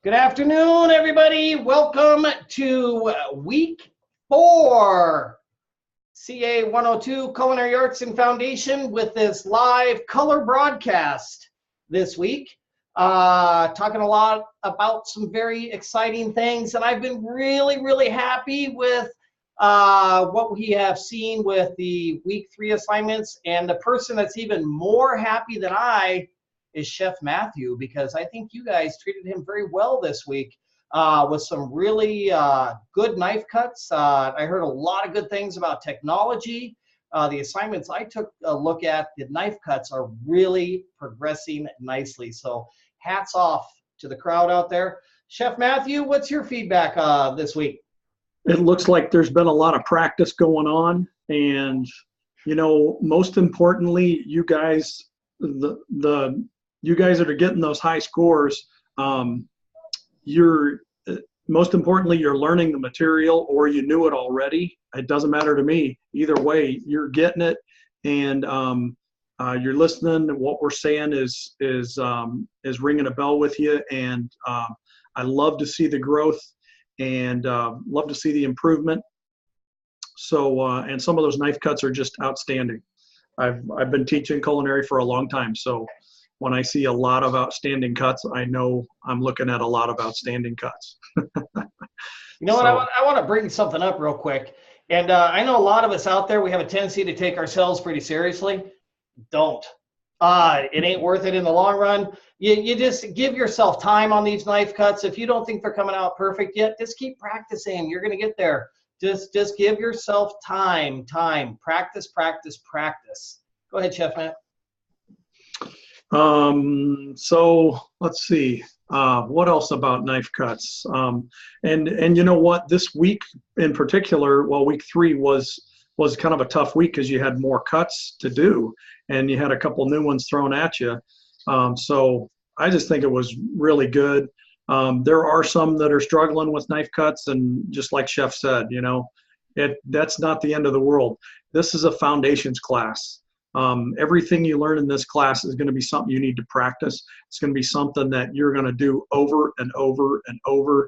Good afternoon, everybody. Welcome to week 4, CA 102 Culinary Arts and Foundation with this live color broadcast this week. Talking a lot about some very exciting things, and I've been really happy with what we have seen with the week 3 assignments, and the person that's even more happy than I is Chef Matthew, because I think you guys treated him very well this week with some really good knife cuts. I heard a lot of good things about technology. The assignments I took a look at, the knife cuts are really progressing nicely. So hats off to the crowd out there. Chef Matthew, what's your feedback this week? It looks like there's been a lot of practice going on, and most importantly, you guys, you guys that are getting those high scores, you're most importantly, you're learning the material, or you knew it already. It doesn't matter to me. Either way, you're getting it, and you're listening. What we're saying is ringing a bell with you, and I love to see the growth, and love to see the improvement. So, and some of those knife cuts are just outstanding. I've been teaching culinary for a long time, so when I see a lot of outstanding cuts, I know I'm looking at a lot of outstanding cuts. You know what, I want to bring something up real quick. And I know a lot of us out there, we have a tendency to take ourselves pretty seriously. Don't. It ain't worth it in the long run. You just give yourself time on these knife cuts. If you don't think they're coming out perfect yet, just keep practicing. You're going to get there. Just give yourself time. Practice. Go ahead, Chef Matt. So let's see, what else about knife cuts? And you know what, this week in particular, well, week 3 was kind of a tough week because you had more cuts to do, and you had a couple new ones thrown at you. So I just think it was really good. There are some that are struggling with knife cuts, and just like Chef said, that's not the end of the world. This is a foundations class. Everything you learn in this class is going to be something you need to practice. It's going to be something that you're going to do over and over and over.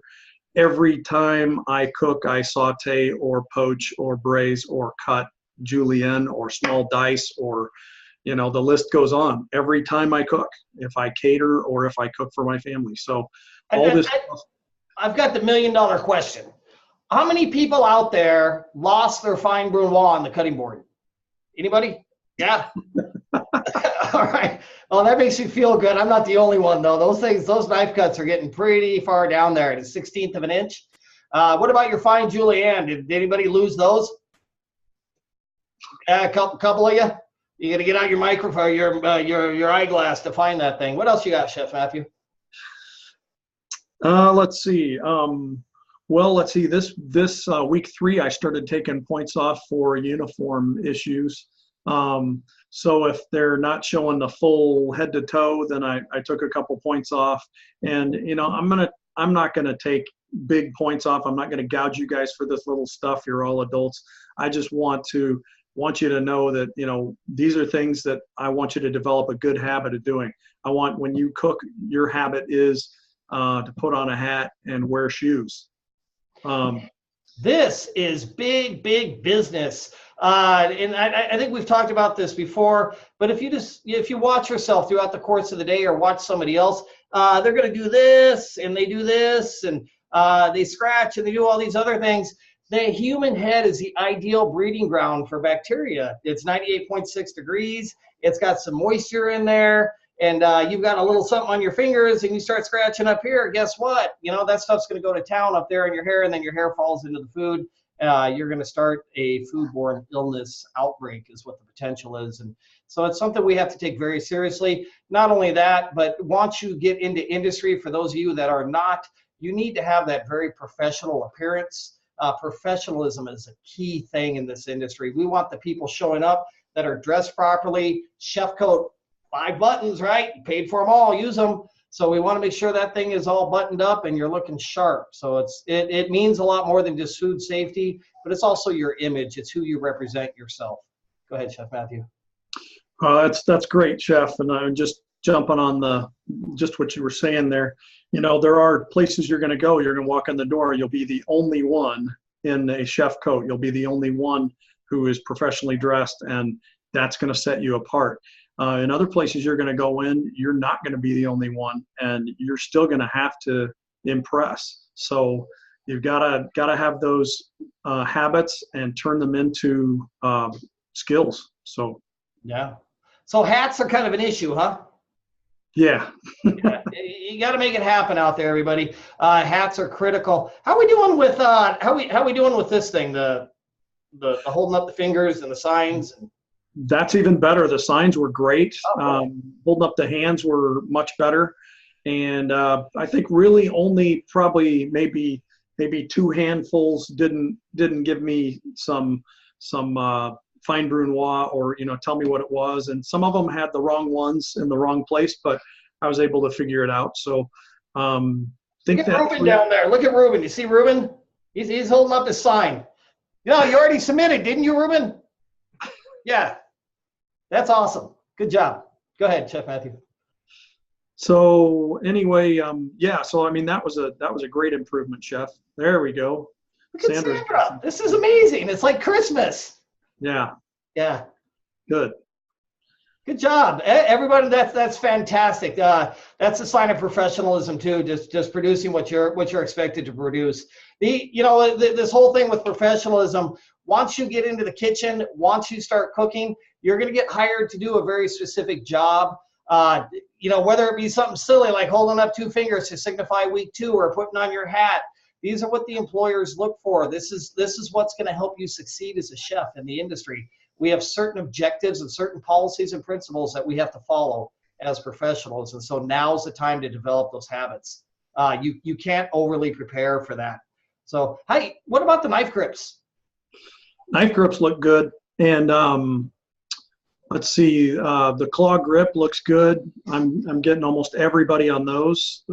Every time I cook, I saute or poach or braise or cut julienne or small dice, or the list goes on. Every time I cook, if I cater or if I cook for my family. So I've got the $1 million question. How many people out there lost their fine brunoise on the cutting board? Anybody? Yeah. All right. Well, that makes you feel good. I'm not the only one, though. Those knife cuts are getting pretty far down there at a 1/16 of an inch. What about your fine julienne? Did anybody lose those? A couple of you. You got to get out your microphone, your eyeglass to find that thing. What else you got, Chef Matthew? Let's see. Well, let's see. This week 3, I started taking points off for uniform issues. So if they're not showing the full head to toe, then I took a couple points off, and I'm not gonna take big points off. I'm not gonna gouge you guys for this little stuff. You're all adults. I just want you to know that these are things that I want you to develop a good habit of doing. I want, when you cook, your habit is to put on a hat and wear shoes. This is big business. And I think we've talked about this before, but if you watch yourself throughout the course of the day or watch somebody else, they're going to do this and they do this, and they scratch and they do all these other things. The human head is the ideal breeding ground for bacteria. It's 98.6 degrees. It's got some moisture in there, and you've got a little something on your fingers, and you start scratching up here. Guess what? That stuff's going to go to town up there in your hair, and then your hair falls into the food. You're going to start a foodborne illness outbreak is what the potential is. And so it's something we have to take very seriously. Not only that, but once you get into industry, for those of you that are not, you need to have that very professional appearance. Professionalism is a key thing in this industry. We want the people showing up that are dressed properly. Chef coat, 5 buttons, right? You paid for them all, use them. So we want to make sure that thing is all buttoned up and you're looking sharp. So it means a lot more than just food safety, but it's also your image. It's who you represent yourself. Go ahead, Chef Matthew. That's great, Chef. And I'm just jumping on just what you were saying there. There are places you're going to go. You're going to walk in the door. You'll be the only one in a chef coat. You'll be the only one who is professionally dressed, and that's going to set you apart. In other places you're going to go in, you're not going to be the only one, and you're still going to have to impress. So you've got to have those habits and turn them into skills. So yeah. So hats are kind of an issue, huh? Yeah. Yeah. You got to make it happen out there, everybody. Hats are critical. How we doing with how we doing with this thing? The holding up the fingers and the signs. That's even better. The signs were great. Oh, Holding up the hands were much better. And I think really only probably maybe 2 handfuls didn't give me some fine brunoise or tell me what it was. And some of them had the wrong ones in the wrong place, but I was able to figure it out. So think look at that Ruben down there. Look at Ruben. You see Ruben? He's holding up his sign. You already submitted, didn't you, Ruben? Yeah. That's awesome. Good job. Go ahead, Chef Matthew. So anyway, yeah. So I mean, that was a great improvement, Chef. There we go. Look at Sandra. This is amazing. It's like Christmas. Yeah. Yeah. Good. Good job, everybody. That's fantastic. That's a sign of professionalism too. Just producing what you're expected to produce. This whole thing with professionalism. Once you get into the kitchen, once you start cooking, you're going to get hired to do a very specific job. Whether it be something silly like holding up 2 fingers to signify week 2 or putting on your hat. These are what the employers look for. This is what's going to help you succeed as a chef in the industry. We have certain objectives and certain policies and principles that we have to follow as professionals. And so now's the time to develop those habits. You can't overly prepare for that. So, hey, what about the knife grips? Knife grips look good. And let's see, the claw grip looks good. I'm getting almost everybody on those.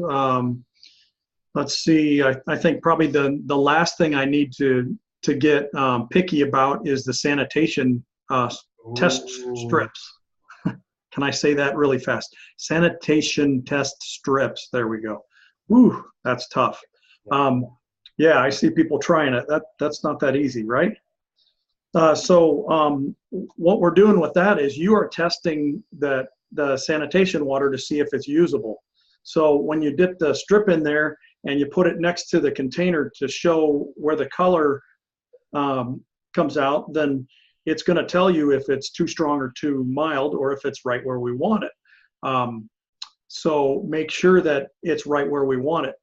Let's see, I think probably the last thing I need to get picky about is the sanitation test strips. Can I say that really fast? Sanitation test strips. There we go. Woo, that's tough. Yeah, I see people trying it. That's not that easy, right? So what we're doing with that is you are testing the sanitation water to see if it's usable. So when you dip the strip in there and you put it next to the container to show where the color comes out, then it's going to tell you if it's too strong or too mild, or if it's right where we want it. So make sure that it's right where we want it.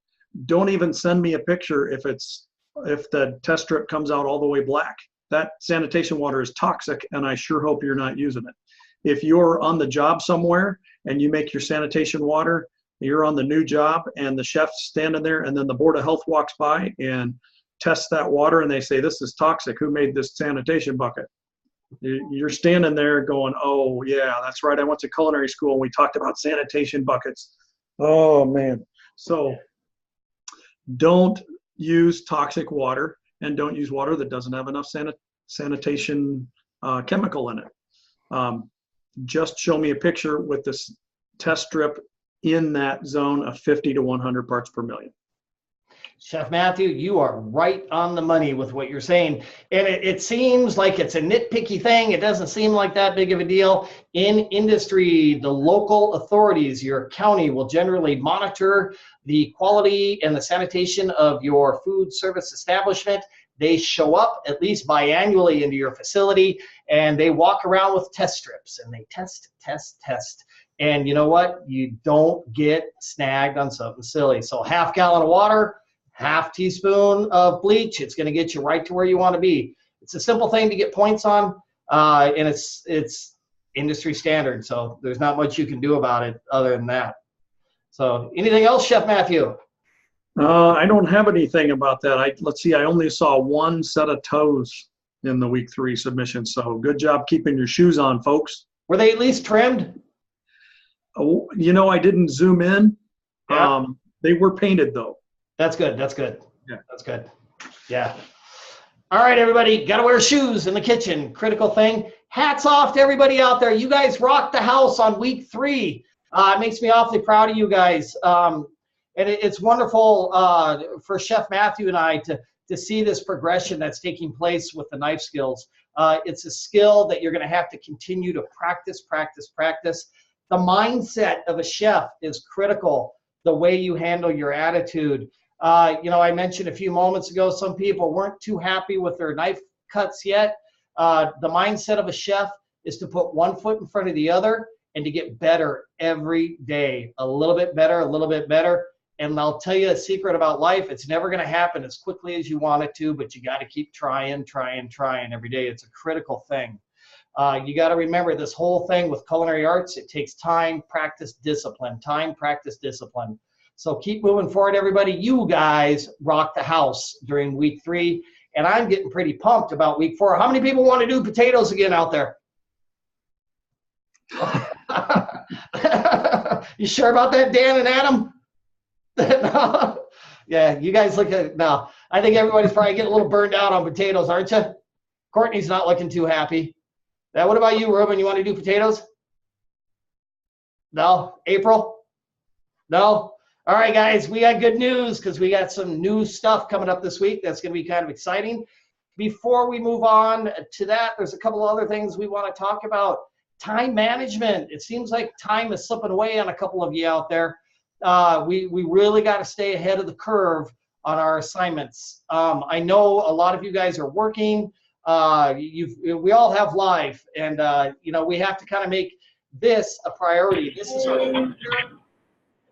Don't even send me a picture if the test strip comes out all the way black. That sanitation water is toxic, and I sure hope you're not using it. If you're on the job somewhere and you make your sanitation water, you're on the new job and the chef's standing there, and then the Board of Health walks by and tests that water and they say, this is toxic. Who made this sanitation bucket? You're standing there going, oh yeah, that's right. I went to culinary school and we talked about sanitation buckets. Oh man. So don't use toxic water, and don't use water that doesn't have enough sanitation chemical in it. Just show me a picture with this test strip in that zone of 50 to 100 parts per million. Chef Matthew, you are right on the money with what you're saying. And it seems like it's a nitpicky thing. It doesn't seem like that big of a deal. In industry, the local authorities, your county, will generally monitor the quality and the sanitation of your food service establishment. They show up at least biannually into your facility, and they walk around with test strips and they test. And you know what? You don't get snagged on something silly. So half gallon of water, half teaspoon of bleach, it's going to get you right to where you want to be. It's a simple thing to get points on, and it's industry standard. So there's not much you can do about it other than that. So anything else, Chef Matthew? I don't have anything about that. Let's see, I only saw 1 set of toes in the week 3 submission. So good job keeping your shoes on, folks. Were they at least trimmed? Oh, I didn't zoom in. Yeah. They were painted though. That's good. That's good. Yeah. That's good. Yeah. All right, everybody. Got to wear shoes in the kitchen. Critical thing. Hats off to everybody out there. You guys rocked the house on week 3. It makes me awfully proud of you guys. And it's wonderful for Chef Matthew and I to see this progression that's taking place with the knife skills. It's a skill that you're going to have to continue to practice, practice, practice. The mindset of a chef is critical, the way you handle your attitude. I mentioned a few moments ago, some people weren't too happy with their knife cuts yet. The mindset of a chef is to put one foot in front of the other and to get better every day, a little bit better, a little bit better. And I'll tell you a secret about life. It's never going to happen as quickly as you want it to, but you got to keep trying every day. It's a critical thing. You got to remember this whole thing with culinary arts, it takes time, practice, discipline. Time, practice, discipline. So keep moving forward, everybody. You guys rock the house during week 3, and I'm getting pretty pumped about week 4. How many people want to do potatoes again out there? You sure about that, Dan and Adam? No. Yeah, you guys look at no. I think everybody's probably getting a little burned out on potatoes, aren't you? Courtney's not looking too happy. Now, what about you, Ruben? You want to do potatoes? No? April? No? All right, guys, we got good news because we got some new stuff coming up this week that's going to be kind of exciting. Before we move on to that, there's a couple of other things we want to talk about. Time management. It seems like time is slipping away on a couple of you out there. We really got to stay ahead of the curve on our assignments. I know a lot of you guys are working. We all have life, and we have to kind of make this a priority. This is our future.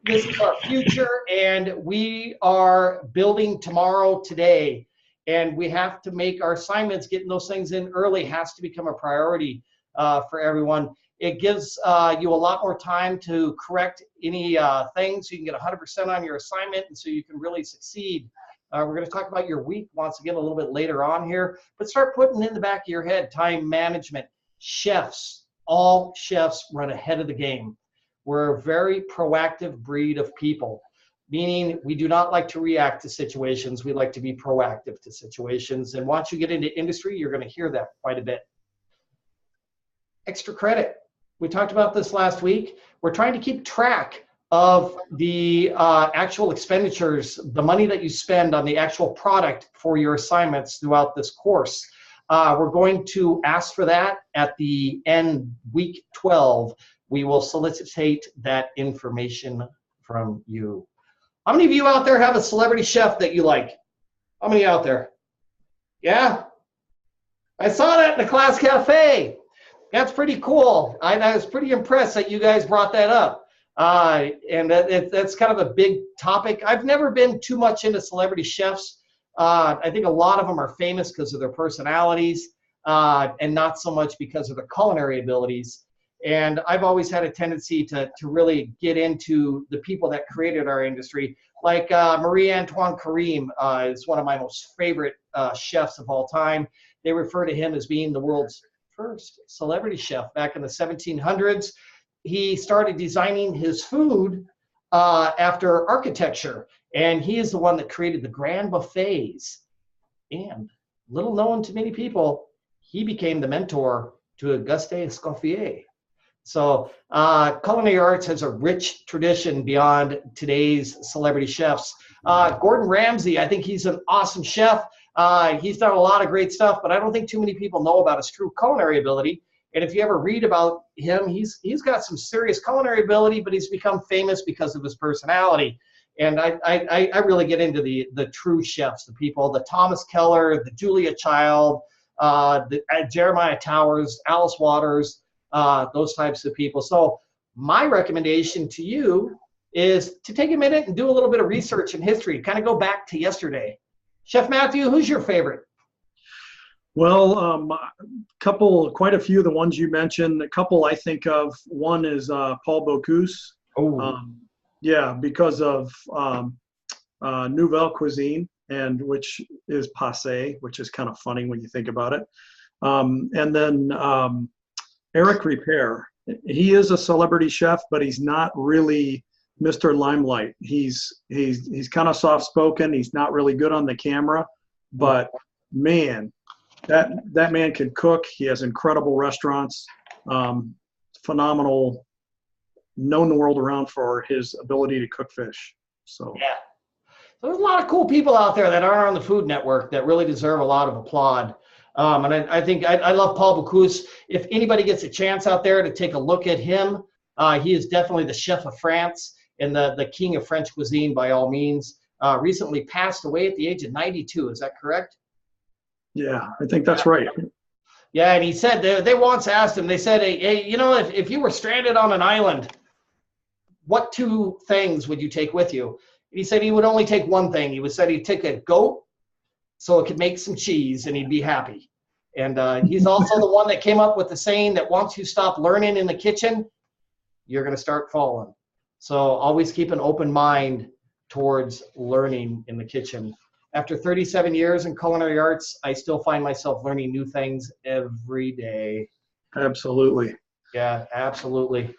This is our future, and we are building tomorrow today. And we have to make our assignments, getting those things in early has to become a priority for everyone. It gives you a lot more time to correct any things. You can get 100% on your assignment, and so you can really succeed. We're going to talk about your week once again a little bit later on here, but start putting in the back of your head time management. Chefs, all chefs run ahead of the game. We're a very proactive breed of people, meaning we do not like to react to situations. We like to be proactive to situations. And once you get into industry, you're going to hear that quite a bit. Extra credit. We talked about this last week. We're trying to keep track of the actual expenditures, the money that you spend on the actual product for your assignments throughout this course. We're going to ask for that at the end, week 12. We will solicitate that information from you. How many of you out there have a celebrity chef that you like? How many out there? Yeah? I saw that in the class cafe. That's pretty cool. I was pretty impressed that you guys brought that up. And that's kind of a big topic. I've never been too much into celebrity chefs. I think a lot of them are famous because of their personalities and not so much because of their culinary abilities. And I've always had a tendency to really get into the people that created our industry. Like Marie-Antoine Karim is one of my most favorite chefs of all time. They refer to him as being the world's first celebrity chef back in the 1700s. He started designing his food after architecture, and he is the one that created the grand buffets. And little known to many people, he became the mentor to Auguste Escoffier. So culinary arts has a rich tradition beyond today's celebrity chefs. Gordon Ramsay, I think he's an awesome chef. He's done a lot of great stuff, but I don't think too many people know about his true culinary ability. And if you ever read about him, he's got some serious culinary ability, but he's become famous because of his personality. And I really get into the true chefs, the people, the Thomas Keller, the Julia Child, Jeremiah Towers, Alice Waters, those types of people. So my recommendation to you is to take a minute and do a little bit of research in history, kind of go back to yesterday. Chef Matthew, who's your favorite? Well, quite a few of the ones you mentioned. A couple I think of. One is Paul Bocuse. Yeah, because of Nouvelle Cuisine, and which is passé, which is kind of funny when you think about it. And then Eric Ripert. He is a celebrity chef, but he's not really Mr. Limelight. He's kind of soft-spoken. He's not really good on the camera, but man, that man can cook. He has incredible restaurants, phenomenal known the world around for his ability to cook fish. So Yeah. So there's a lot of cool people out there that aren't on the Food Network that really deserve a lot of applaud. And I think I love Paul Bocuse. If anybody gets a chance out there to take a look at him, he is definitely the chef of France and the king of French cuisine by all means. Recently passed away at the age of 92. Is that correct? yeah, I think that's right. Yeah, and he said they once asked him, they said, hey, you know, if you were stranded on an island, what two things would you take with you? And he said he would only take one thing. He said he'd take a goat so it could make some cheese and he'd be happy. And he's also the one that came up with the saying that once you stop learning in the kitchen, you're going to start falling. So always keep an open mind towards learning in the kitchen. After 37 years in culinary arts, I still find myself learning new things every day. Absolutely. Yeah, absolutely.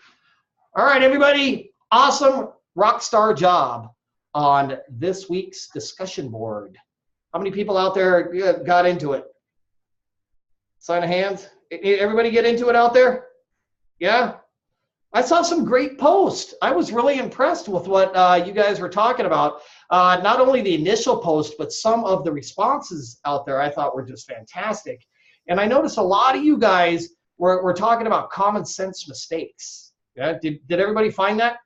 All right, everybody. Awesome rock star job on this week's discussion board. How many people out there got into it? Sign of hands. Everybody get into it out there? Yeah? I saw some great posts. I was really impressed with what you guys were talking about. Not only the initial post, but some of the responses out there I thought were just fantastic. And I noticed a lot of you guys were talking about common sense mistakes. Yeah? Did everybody find that?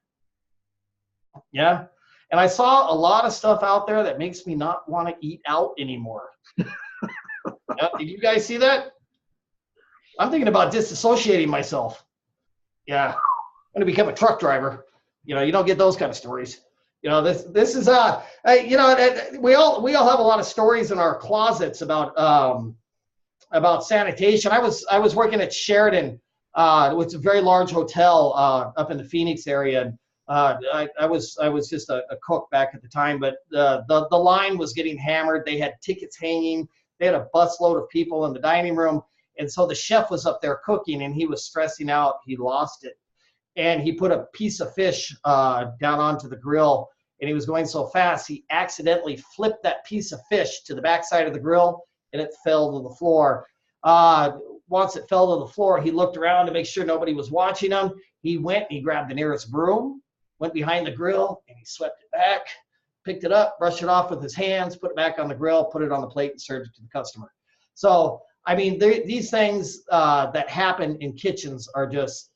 Yeah? And I saw a lot of stuff out there that makes me not want to eat out anymore. Yeah? Did you guys see that? I'm thinking about disassociating myself. Yeah. I'm going to become a truck driver. You know, you don't get those kind of stories. You know, this is you know, we all have a lot of stories in our closets about sanitation. I was working at Sheraton, which is a very large hotel up in the Phoenix area. And I was just a cook back at the time, but the line was getting hammered. They had tickets hanging. They had a busload of people in the dining room. And so the chef was up there cooking and he was stressing out. He lost it. And he put a piece of fish down onto the grill, and he was going so fast, he accidentally flipped that piece of fish to the backside of the grill, and it fell to the floor. Once it fell to the floor, he looked around to make sure nobody was watching him. He went and he grabbed the nearest broom, went behind the grill, and he swept it back, picked it up, brushed it off with his hands, put it back on the grill, put it on the plate, and served it to the customer. So, I mean, these things that happen in kitchens are just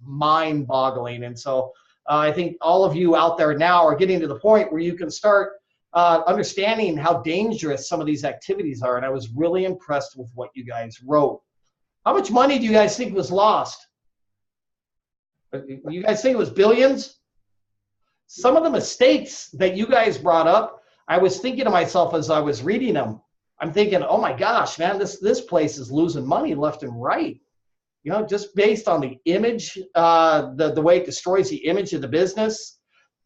mind-boggling. And so I think all of you out there now are getting to the point where you can start understanding how dangerous some of these activities are. And I was really impressed with what you guys wrote. How much money do you guys think was lost? You guys think it was billions? Some of the mistakes that you guys brought up, I was thinking to myself as I was reading them, I'm thinking, oh my gosh, man, this place is losing money left and right. You know, just based on the image, the way it destroys the image of the business,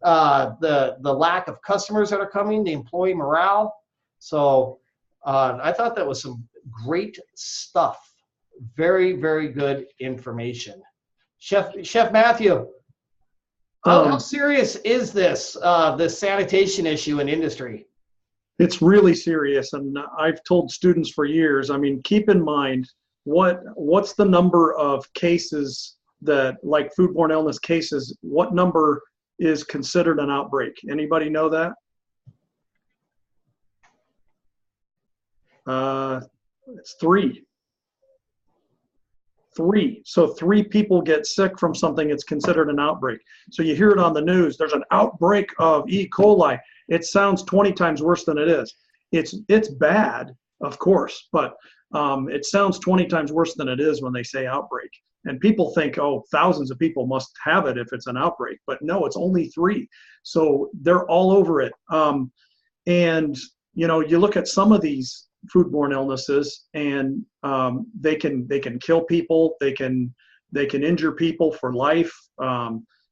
the lack of customers that are coming, the employee morale. So I thought that was some great stuff. Very, very good information. Chef Matthew, how serious is this sanitation issue in industry? It's really serious, and I've told students for years, I mean, keep in mind, what's the number of cases that, like foodborne illness cases, what number is considered an outbreak? Anybody know that? It's three. So 3 people get sick from something, it's considered an outbreak. So you hear it on the news, there's an outbreak of E. coli. It sounds 20 times worse than it is. It's bad, of course, but it sounds 20 times worse than it is when they say outbreak. And people think, oh, thousands of people must have it if it's an outbreak. But no, it's only 3. So they're all over it. And, you know, you look at some of these foodborne illnesses and they can kill people. They can injure people for life.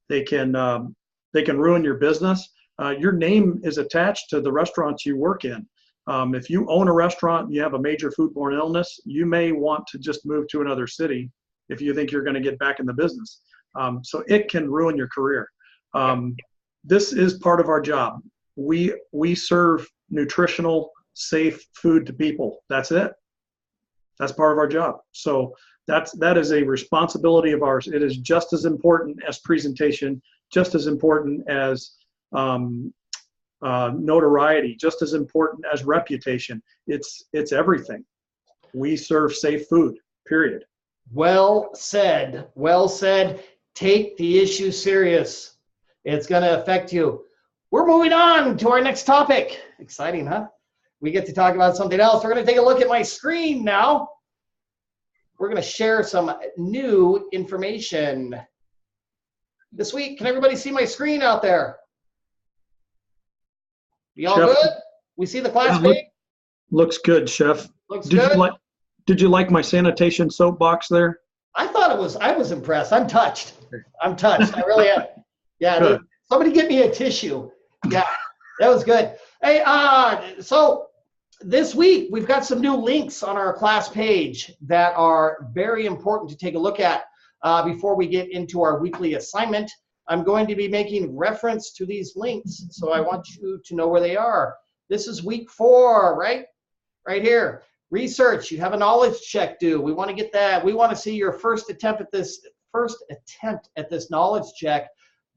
They can ruin your business. Your name is attached to the restaurants you work in. If you own a restaurant and you have a major foodborne illness, you may want to just move to another city if you think you're going to get back in the business. So it can ruin your career. This is part of our job. We serve nutritional, safe food to people. That's it. That's part of our job. So That is a responsibility of ours. It is just as important as presentation, just as important as notoriety, just as important as reputation. It's everything. We serve safe food, period. Well said. Well said. Take the issue serious. It's going to affect you. We're moving on to our next topic. Exciting, huh? We get to talk about something else. We're going to take a look at my screen now. We're going to share some new information this week. Can everybody see my screen out there? You all Chef, good? We see the class yeah, page? Looks good, Chef. Looks Did good? you like my sanitation soapbox there? I was impressed. I'm touched. I really am. Yeah, somebody get me a tissue. Yeah, that was good. Hey, so this week we've got some new links on our class page that are very important to take a look at before we get into our weekly assignment. I'm going to be making reference to these links, so I want you to know where they are. This is week 4, right? Right here. Research, you have a knowledge check due. We want to get that. We want to see your first attempt at this knowledge check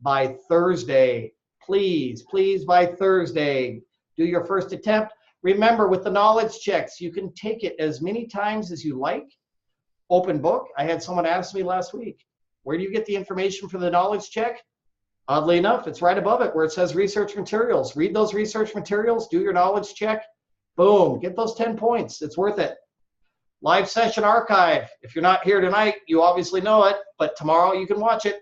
by Thursday. Please by Thursday, do your first attempt. Remember, with the knowledge checks, you can take it as many times as you like. Open book. I had someone ask me last week, where do you get the information for the knowledge check? Oddly enough, it's right above it where it says research materials. Read those research materials, do your knowledge check. Boom, get those 10 points. It's worth it. Live session archive. If you're not here tonight, you obviously know it, but tomorrow you can watch it.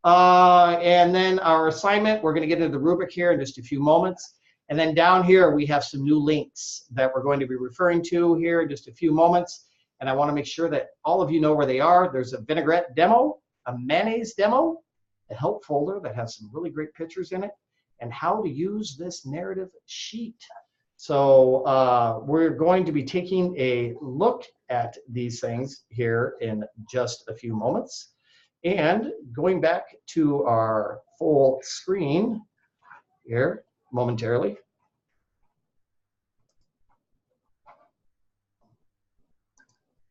And then our assignment, we're going to get into the rubric here in just a few moments. And then down here, we have some new links that we're going to be referring to here in just a few moments. And I want to make sure that all of you know where they are. There's a vinaigrette demo, a mayonnaise demo, a help folder that has some really great pictures in it, and how to use this narrative sheet. So we're going to be taking a look at these things here in just a few moments. And going back to our full screen here momentarily.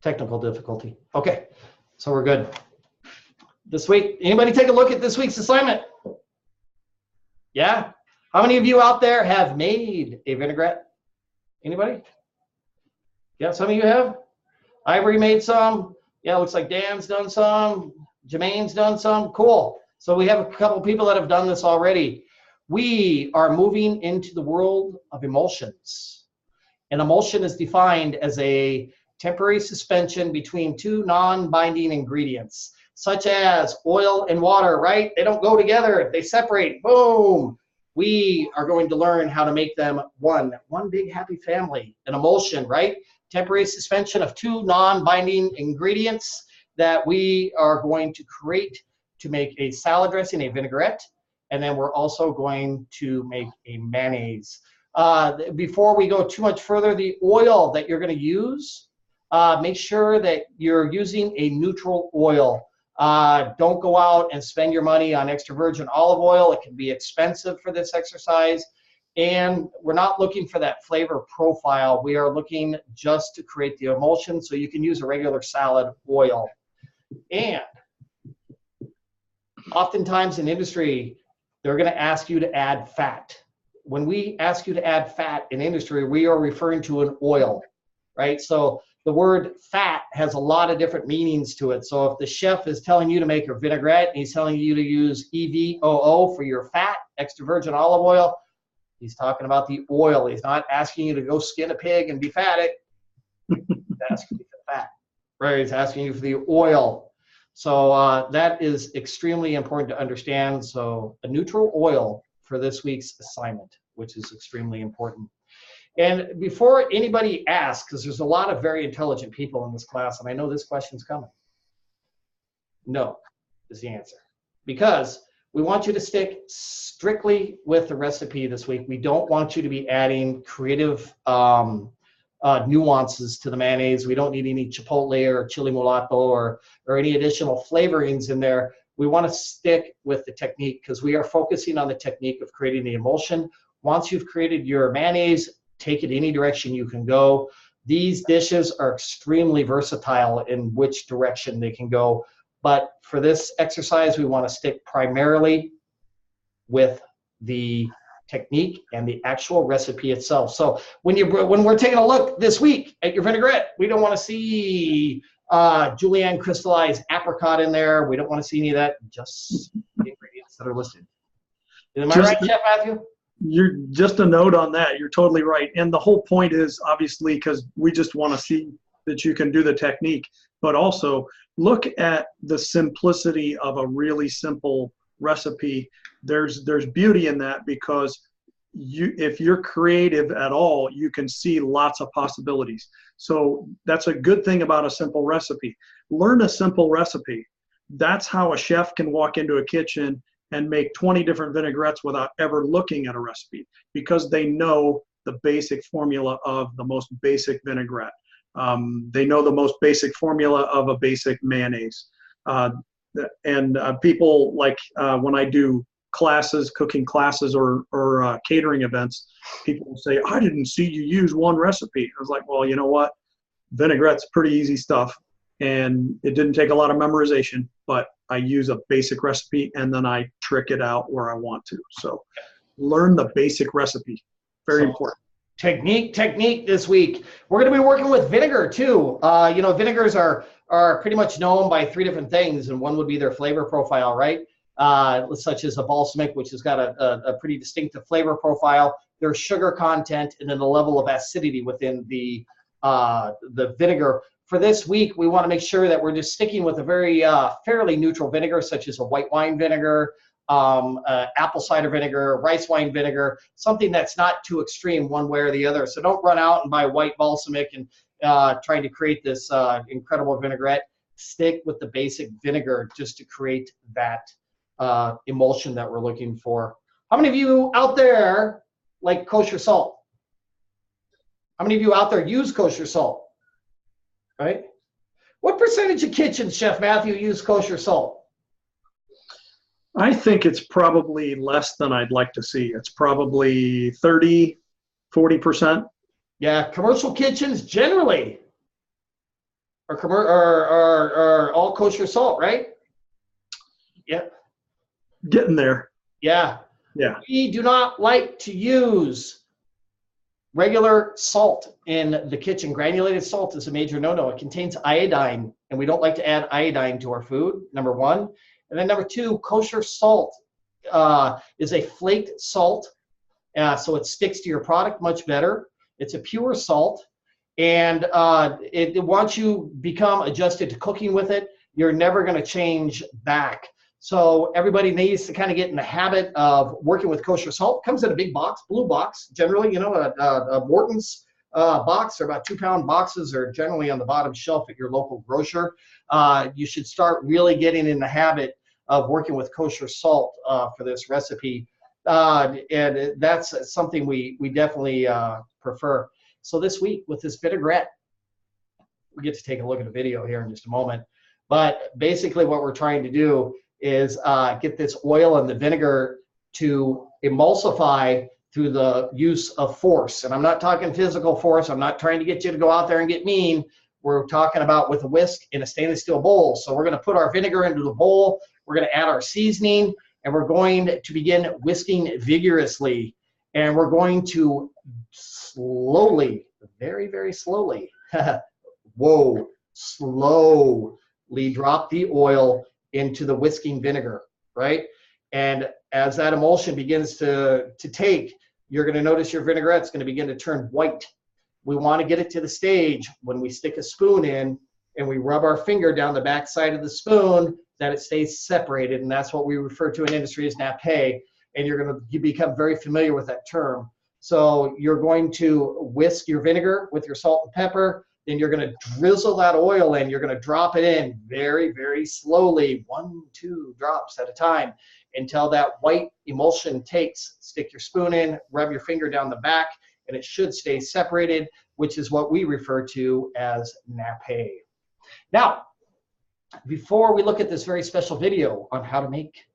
Technical difficulty. Okay, so we're good. This week, anybody take a look at this week's assignment? Yeah? How many of you out there have made a vinaigrette? Anybody? Yeah, some of you have? Ivory made some. Yeah, looks like Dan's done some. Jermaine's done some. Cool. So we have a couple people that have done this already. We are moving into the world of emulsions. An emulsion is defined as a temporary suspension between two non-binding ingredients, such as oil and water, right? They don't go together, they separate, boom. We are going to learn how to make them one big happy family, an emulsion, right? Temporary suspension of two non-binding ingredients that we are going to create to make a salad dressing, a vinaigrette, and then we're also going to make a mayonnaise. Before we go too much further, the oil that you're going to use, make sure that you're using a neutral oil. Don't go out and spend your money on extra virgin olive oil. It can be expensive for this exercise. And we're not looking for that flavor profile. We are looking just to create the emulsion, so you can use a regular salad oil. And oftentimes in industry, they're going to ask you to add fat. When we ask you to add fat in industry, we are referring to an oil, right? So the word fat has a lot of different meanings to it. So if the chef is telling you to make a vinaigrette and he's telling you to use EVOO for your fat, extra virgin olive oil, he's talking about the oil. He's not asking you to go skin a pig and defat it. He's asking you for the fat, right? He's asking you for the oil. So that is extremely important to understand. So a neutral oil for this week's assignment, which is extremely important. And before anybody asks, because there's a lot of very intelligent people in this class, and I know this question's coming. No is the answer. Because we want you to stick strictly with the recipe this week. We don't want you to be adding creative nuances to the mayonnaise. We don't need any chipotle or chili mulatto or any additional flavorings in there. We want to stick with the technique because we are focusing on the technique of creating the emulsion. Once you've created your mayonnaise, take it any direction you can go. These dishes are extremely versatile in which direction they can go. But for this exercise, we want to stick primarily with the technique and the actual recipe itself. So when we're taking a look this week at your vinaigrette, we don't want to see julienne crystallized apricot in there. We don't want to see any of that, just the ingredients that are listed. Am I right, Chef Matthew? You're just a note on that. You're totally right. And the whole point is obviously because we just want to see that you can do the technique, but also look at the simplicity of a really simple recipe. There's beauty in that because if you're creative at all, you can see lots of possibilities. So that's a good thing about a simple recipe. Learn a simple recipe. That's how a chef can walk into a kitchen and make 20 different vinaigrettes without ever looking at a recipe, because they know the basic formula of the most basic vinaigrette. They know the most basic formula of a basic mayonnaise. People like when I do classes, cooking classes or catering events, people will say, I didn't see you use one recipe. I was like, well, you know what? Vinaigrette's pretty easy stuff. And it didn't take a lot of memorization, but I use a basic recipe and then I trick it out where I want to. So learn the basic recipe. Very important. Technique this week. We're going to be working with vinegar too. Vinegars are pretty much known by 3 different things, and one would be their flavor profile, right? Such as a balsamic, which has got a pretty distinctive flavor profile, their sugar content, and then the level of acidity within the vinegar. For this week, we want to make sure that we're just sticking with a very fairly neutral vinegar, such as a white wine vinegar, apple cider vinegar, rice wine vinegar, something that's not too extreme one way or the other. So don't run out and buy white balsamic and trying to create this incredible vinaigrette. Stick with the basic vinegar just to create that emulsion that we're looking for. How many of you out there like kosher salt? How many of you out there use kosher salt? Right? What percentage of kitchens, Chef Matthew, use kosher salt? I think it's probably less than I'd like to see. It's probably 30, 40%. Yeah, commercial kitchens generally are all kosher salt, right? Yep. Getting there. Yeah. Yeah. We do not like to use regular salt in the kitchen. Granulated salt is a major no-no. It contains iodine, and we don't like to add iodine to our food, number one. And then number two, kosher salt is a flaked salt, so it sticks to your product much better. It's a pure salt, and once you become adjusted to cooking with it, you're never going to change back. So everybody needs to kind of get in the habit of working with kosher salt. It comes in a big box, blue box, generally, a Morton's box, or about 2-pound boxes are generally on the bottom shelf at your local grocer. You should start really getting in the habit of working with kosher salt for this recipe. And that's something we definitely prefer. So this week with this vinaigrette, we get to take a look at a video here in just a moment. But basically what we're trying to do is get this oil and the vinegar to emulsify through the use of force. And I'm not talking physical force. I'm not trying to get you to go out there and get mean. We're talking about with a whisk in a stainless steel bowl. So we're going to put our vinegar into the bowl. We're going to add our seasoning, and we're going to begin whisking vigorously. And we're going to slowly, very, very slowly, slowly drop the oil into the whisking vinegar, right? And as that emulsion begins to take, you're going to notice your vinaigrette's going to begin to turn white. We want to get it to the stage when we stick a spoon in and we rub our finger down the back side of the spoon that it stays separated, and that's what we refer to in industry as nappe, and you become very familiar with that term. So you're going to whisk your vinegar with your salt and pepper. Then you're going to drizzle that oil in. You're going to drop it in very, very slowly, 1, 2 drops at a time, until that white emulsion takes. Stick your spoon in, rub your finger down the back, and it should stay separated, which is what we refer to as nappe. Now, before we look at this very special video on how to make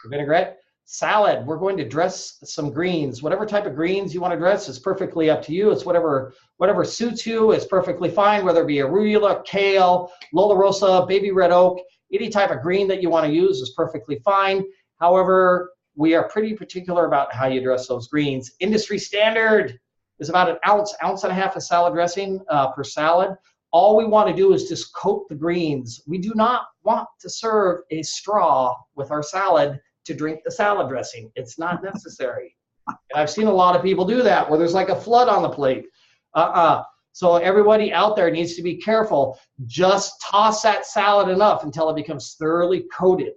the vinaigrette, salad. We're going to dress some greens. Whatever type of greens you want to dress is perfectly up to you. It's whatever suits you is perfectly fine, whether it be arugula, kale, Lola Rosa, baby red oak, any type of green that you want to use is perfectly fine. However, we are pretty particular about how you dress those greens. Industry standard is about an ounce and a half of salad dressing per salad. All we want to do is just coat the greens. We do not want to serve a straw with our salad to drink the salad dressing. It's not necessary. And I've seen a lot of people do that where there's like a flood on the plate. So everybody out there needs to be careful. Just toss that salad enough until it becomes thoroughly coated,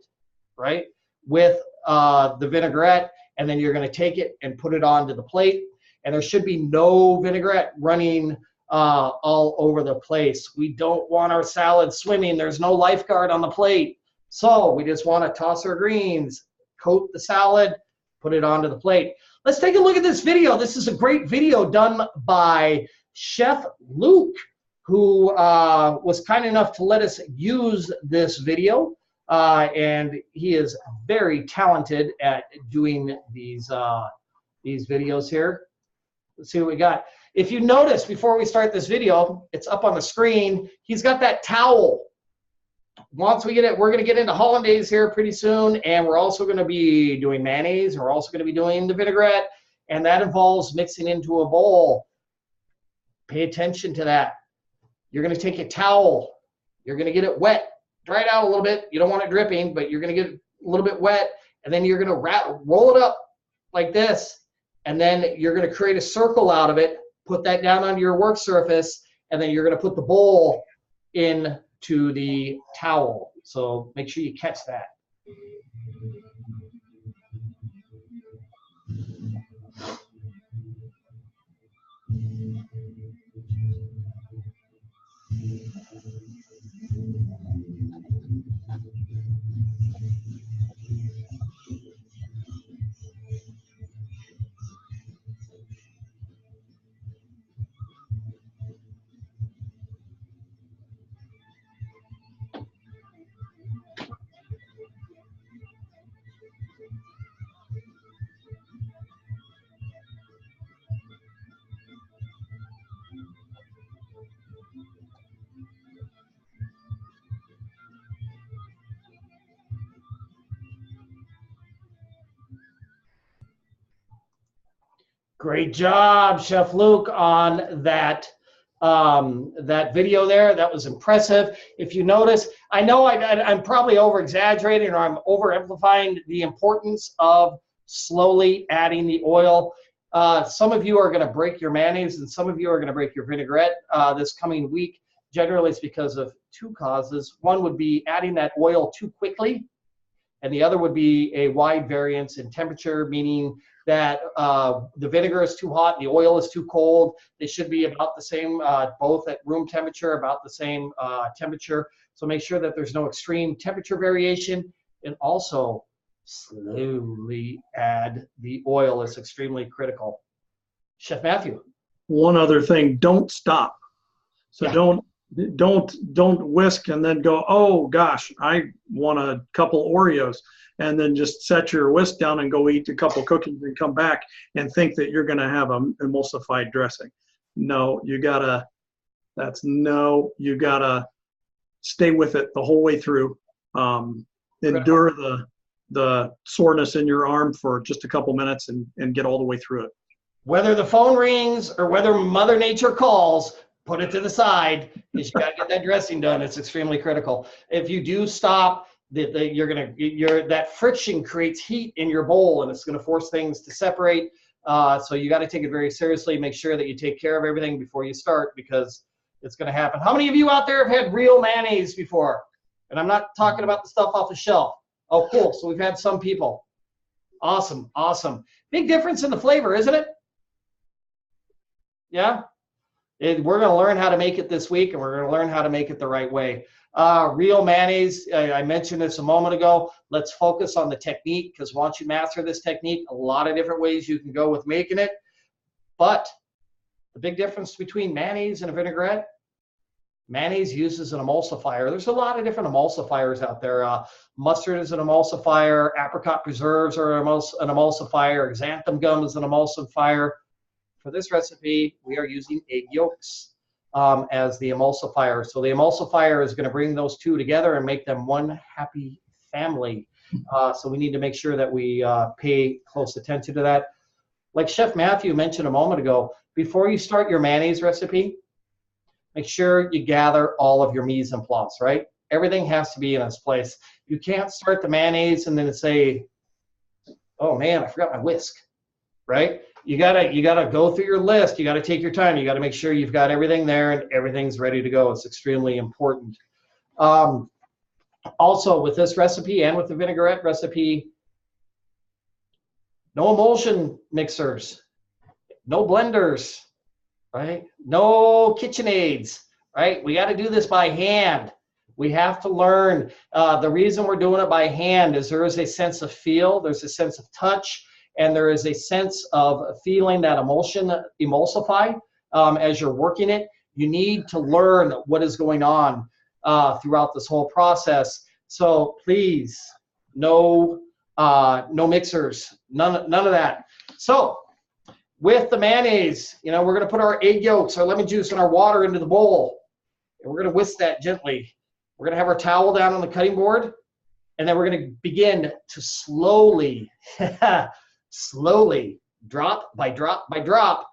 right, with the vinaigrette, and then you're going to take it and put it onto the plate. And there should be no vinaigrette running all over the place. We don't want our salad swimming. There's no lifeguard on the plate. So we just want to toss our greens, coat the salad, put it onto the plate. Let's take a look at this video. This is a great video done by Chef Luke, who was kind enough to let us use this video. And he is very talented at doing these videos here. Let's see what we got. If you notice, before we start this video, it's up on the screen. He's got that towel. Once we get it, we're going to get into hollandaise here pretty soon, and we're also going to be doing mayonnaise. We're also going to be doing the vinaigrette, and that involves mixing into a bowl. Pay attention to that. You're going to take a towel. You're going to get it wet. Dry it out a little bit. You don't want it dripping, but you're going to get it a little bit wet, and then you're going to roll it up like this, and then you're going to create a circle out of it, put that down onto your work surface, and then you're going to put the bowl into the towel. So make sure you catch that. Great job, Chef Luke, on that that video there. That was impressive. If you notice, I know I'm probably over-exaggerating or I'm over-amplifying the importance of slowly adding the oil. Some of you are going to break your mayonnaise and some of you are going to break your vinaigrette this coming week. Generally, it's because of two causes. One would be adding that oil too quickly, and the other would be a wide variance in temperature, meaning that the vinegar is too hot, the oil is too cold. They should be about the same, both at room temperature, about the same temperature. So make sure that there's no extreme temperature variation, and also slowly add the oil is extremely critical. Chef Matthew. One other thing, don't stop. So Yeah. don't whisk and then go, oh gosh, I want a couple Oreos, and then just set your whisk down and go eat a couple cookies and come back and think that you're going to have an emulsified dressing. No, you gotta stay with it the whole way through. Endure the soreness in your arm for just a couple minutes and get all the way through it. Whether the phone rings or whether Mother Nature calls, put it to the side, because you got to get that dressing done. It's extremely critical. If you do stop, that friction creates heat in your bowl, and it's going to force things to separate. So you got to take it very seriously. Make sure that you take care of everything before you start, because it's going to happen. How many of you out there have had real mayonnaise before? And I'm not talking about the stuff off the shelf. Oh, cool. So we've had some people. Awesome, awesome. Big difference in the flavor, isn't it? Yeah. We're going to learn how to make it this week, and we're going to learn how to make it the right way. Real mayonnaise, I mentioned this a moment ago. Let's focus on the technique, because once you master this technique, a lot of different ways you can go with making it. But the big difference between mayonnaise and a vinaigrette, Mayonnaise uses an emulsifier. There's a lot of different emulsifiers out there. Mustard is an emulsifier. Apricot preserves are an emulsifier. Xanthan gum is an emulsifier. For this recipe, we are using egg yolks as the emulsifier. So the emulsifier is going to bring those two together and make them one happy family. So we need to make sure that we pay close attention to that. Like Chef Matthew mentioned a moment ago, before you start your mayonnaise recipe, make sure you gather all of your mise en place, right? Everything has to be in its place. You can't start the mayonnaise and then say, oh man, I forgot my whisk, right? You gotta go through your list. You gotta take your time. You gotta make sure you've got everything there and everything's ready to go. It's extremely important. Also, with this recipe and with the vinaigrette recipe, no emulsion mixers, no blenders, right? No KitchenAids, right? We got to do this by hand. We have to learn. The reason we're doing it by hand is there is a sense of feel, there's a sense of touch, and there is a sense of feeling that emulsion emulsify as you're working it. You need to learn what is going on throughout this whole process. So please, no mixers, none of that. So with the mayonnaise, you know, we're going to put our egg yolks, our lemon juice, and our water into the bowl, and we're going to whisk that gently. We're going to have our towel down on the cutting board, and then we're going to begin to slowly, slowly, drop by drop by drop,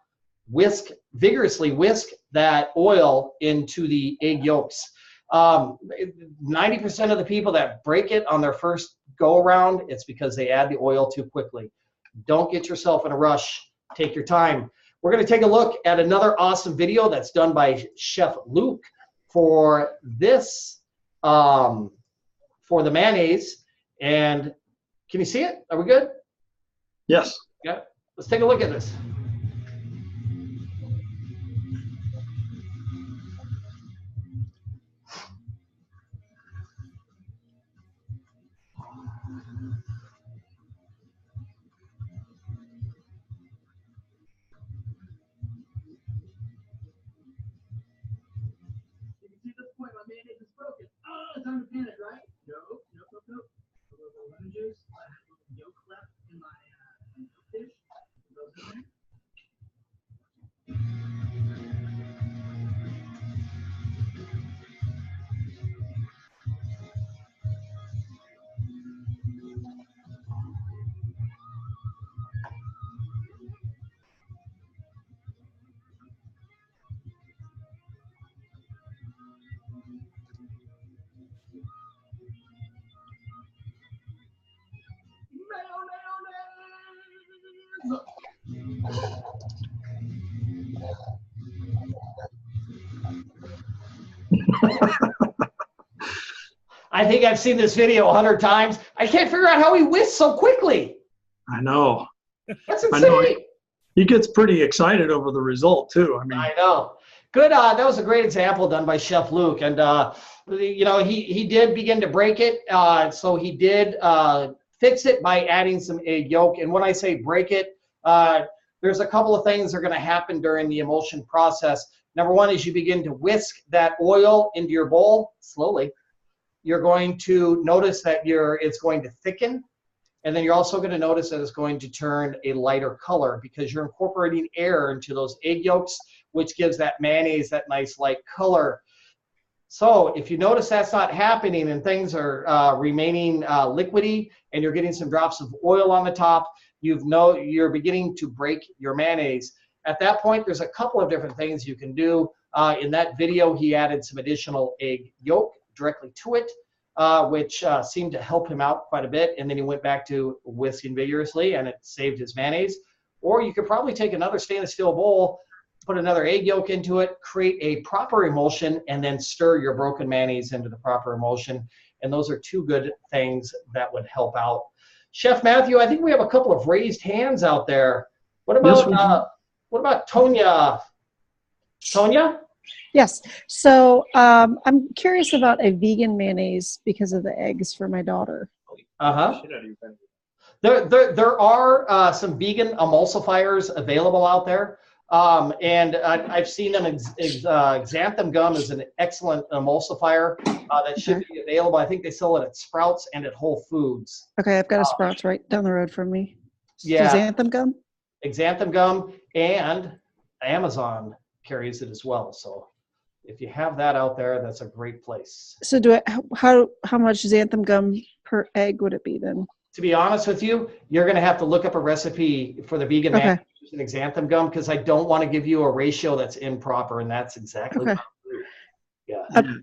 vigorously whisk that oil into the egg yolks. 90% of the people that break it on their first go around, it's because they add the oil too quickly. Don't get yourself in a rush. Take your time. We're going to take a look at another awesome video that's done by Chef Luke for this, for the mayonnaise. And can you see it? Are we good? Yes. Yeah. Let's take a look at this. Time to panic, right? Nope. A little lemon juice, yolk left in my fish. Those in there. I think I've seen this video 100 times. I can't figure out how he whisks so quickly. I know. That's insane. I know. He gets pretty excited over the result too. I mean, I know. Good. That was a great example done by Chef Luke, and you know, he did begin to break it. So he did fix it by adding some egg yolk. And when I say break it, there's a couple of things that are going to happen during the emulsion process. Number one is you begin to whisk that oil into your bowl slowly. You're going to notice that it's going to thicken. And then you're also going to notice that it's going to turn a lighter color because you're incorporating air into those egg yolks, which gives that mayonnaise that nice light color. So if you notice that's not happening and things are remaining liquidy and you're getting some drops of oil on the top, you're beginning to break your mayonnaise. At that point, there's a couple of different things you can do. In that video, he added some additional egg yolk directly to it, which seemed to help him out quite a bit. And then he went back to whisking vigorously and it saved his mayonnaise. Or you could probably take another stainless steel bowl, put another egg yolk into it, create a proper emulsion, and then stir your broken mayonnaise into the proper emulsion. And those are two good things that would help out. Chef Matthew, I think we have a couple of raised hands out there. What about Tonya? Tonya? Yes. So I'm curious about a vegan mayonnaise because of the eggs for my daughter. Uh-huh. There are some vegan emulsifiers available out there. And I've seen them. Xanthan gum is an excellent emulsifier that should be available. I think they sell it at Sprouts and at Whole Foods. Okay, I've got a Sprouts right down the road from me. Yeah. Xanthan gum? Xanthan gum, and Amazon carries it as well. So if you have that out there, that's a great place. So how much xanthan gum per egg would it be then? To be honest with you, you're going to have to look up a recipe for the vegan man using xanthan gum, because I don't want to give you a ratio that's improper, and that's exactly what I'm doing. Yeah.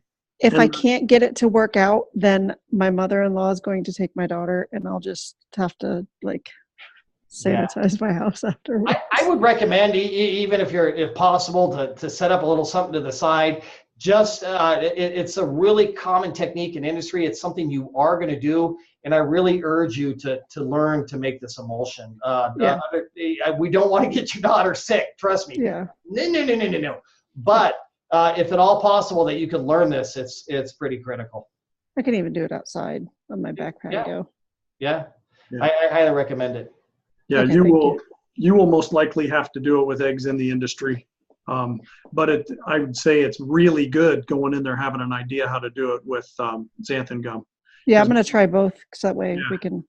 If I can't get it to work out, then my mother-in-law is going to take my daughter, and I'll just have to sanitize my house afterwards. I would recommend, even if possible, to set up a little something to the side. Just it's a really common technique in industry. It's something you are going to do, and I really urge you to learn to make this emulsion. We don't want to get your daughter sick. Trust me. Yeah. No. But if at all possible that you could learn this, it's pretty critical. I can even do it outside on my back patio. Yeah. I highly recommend it. Yeah, Okay, you will most likely have to do it with eggs in the industry. But I would say it's really good going in there having an idea how to do it with xanthan gum. Yeah, I'm going to try both, because that way we can.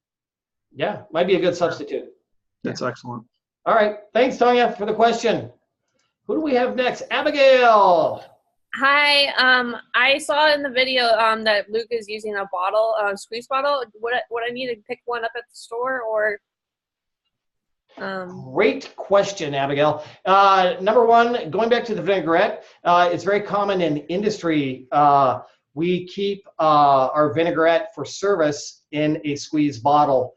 Yeah, might be a good substitute. That's excellent. All right. Thanks, Tonya, for the question. Who do we have next? Abigail. Hi. I saw in the video that Luke is using a bottle, squeeze bottle. Would I need to pick one up at the store, or? Great question, Abigail. Number one, going back to the vinaigrette, it's very common in industry. We keep our vinaigrette for service in a squeeze bottle.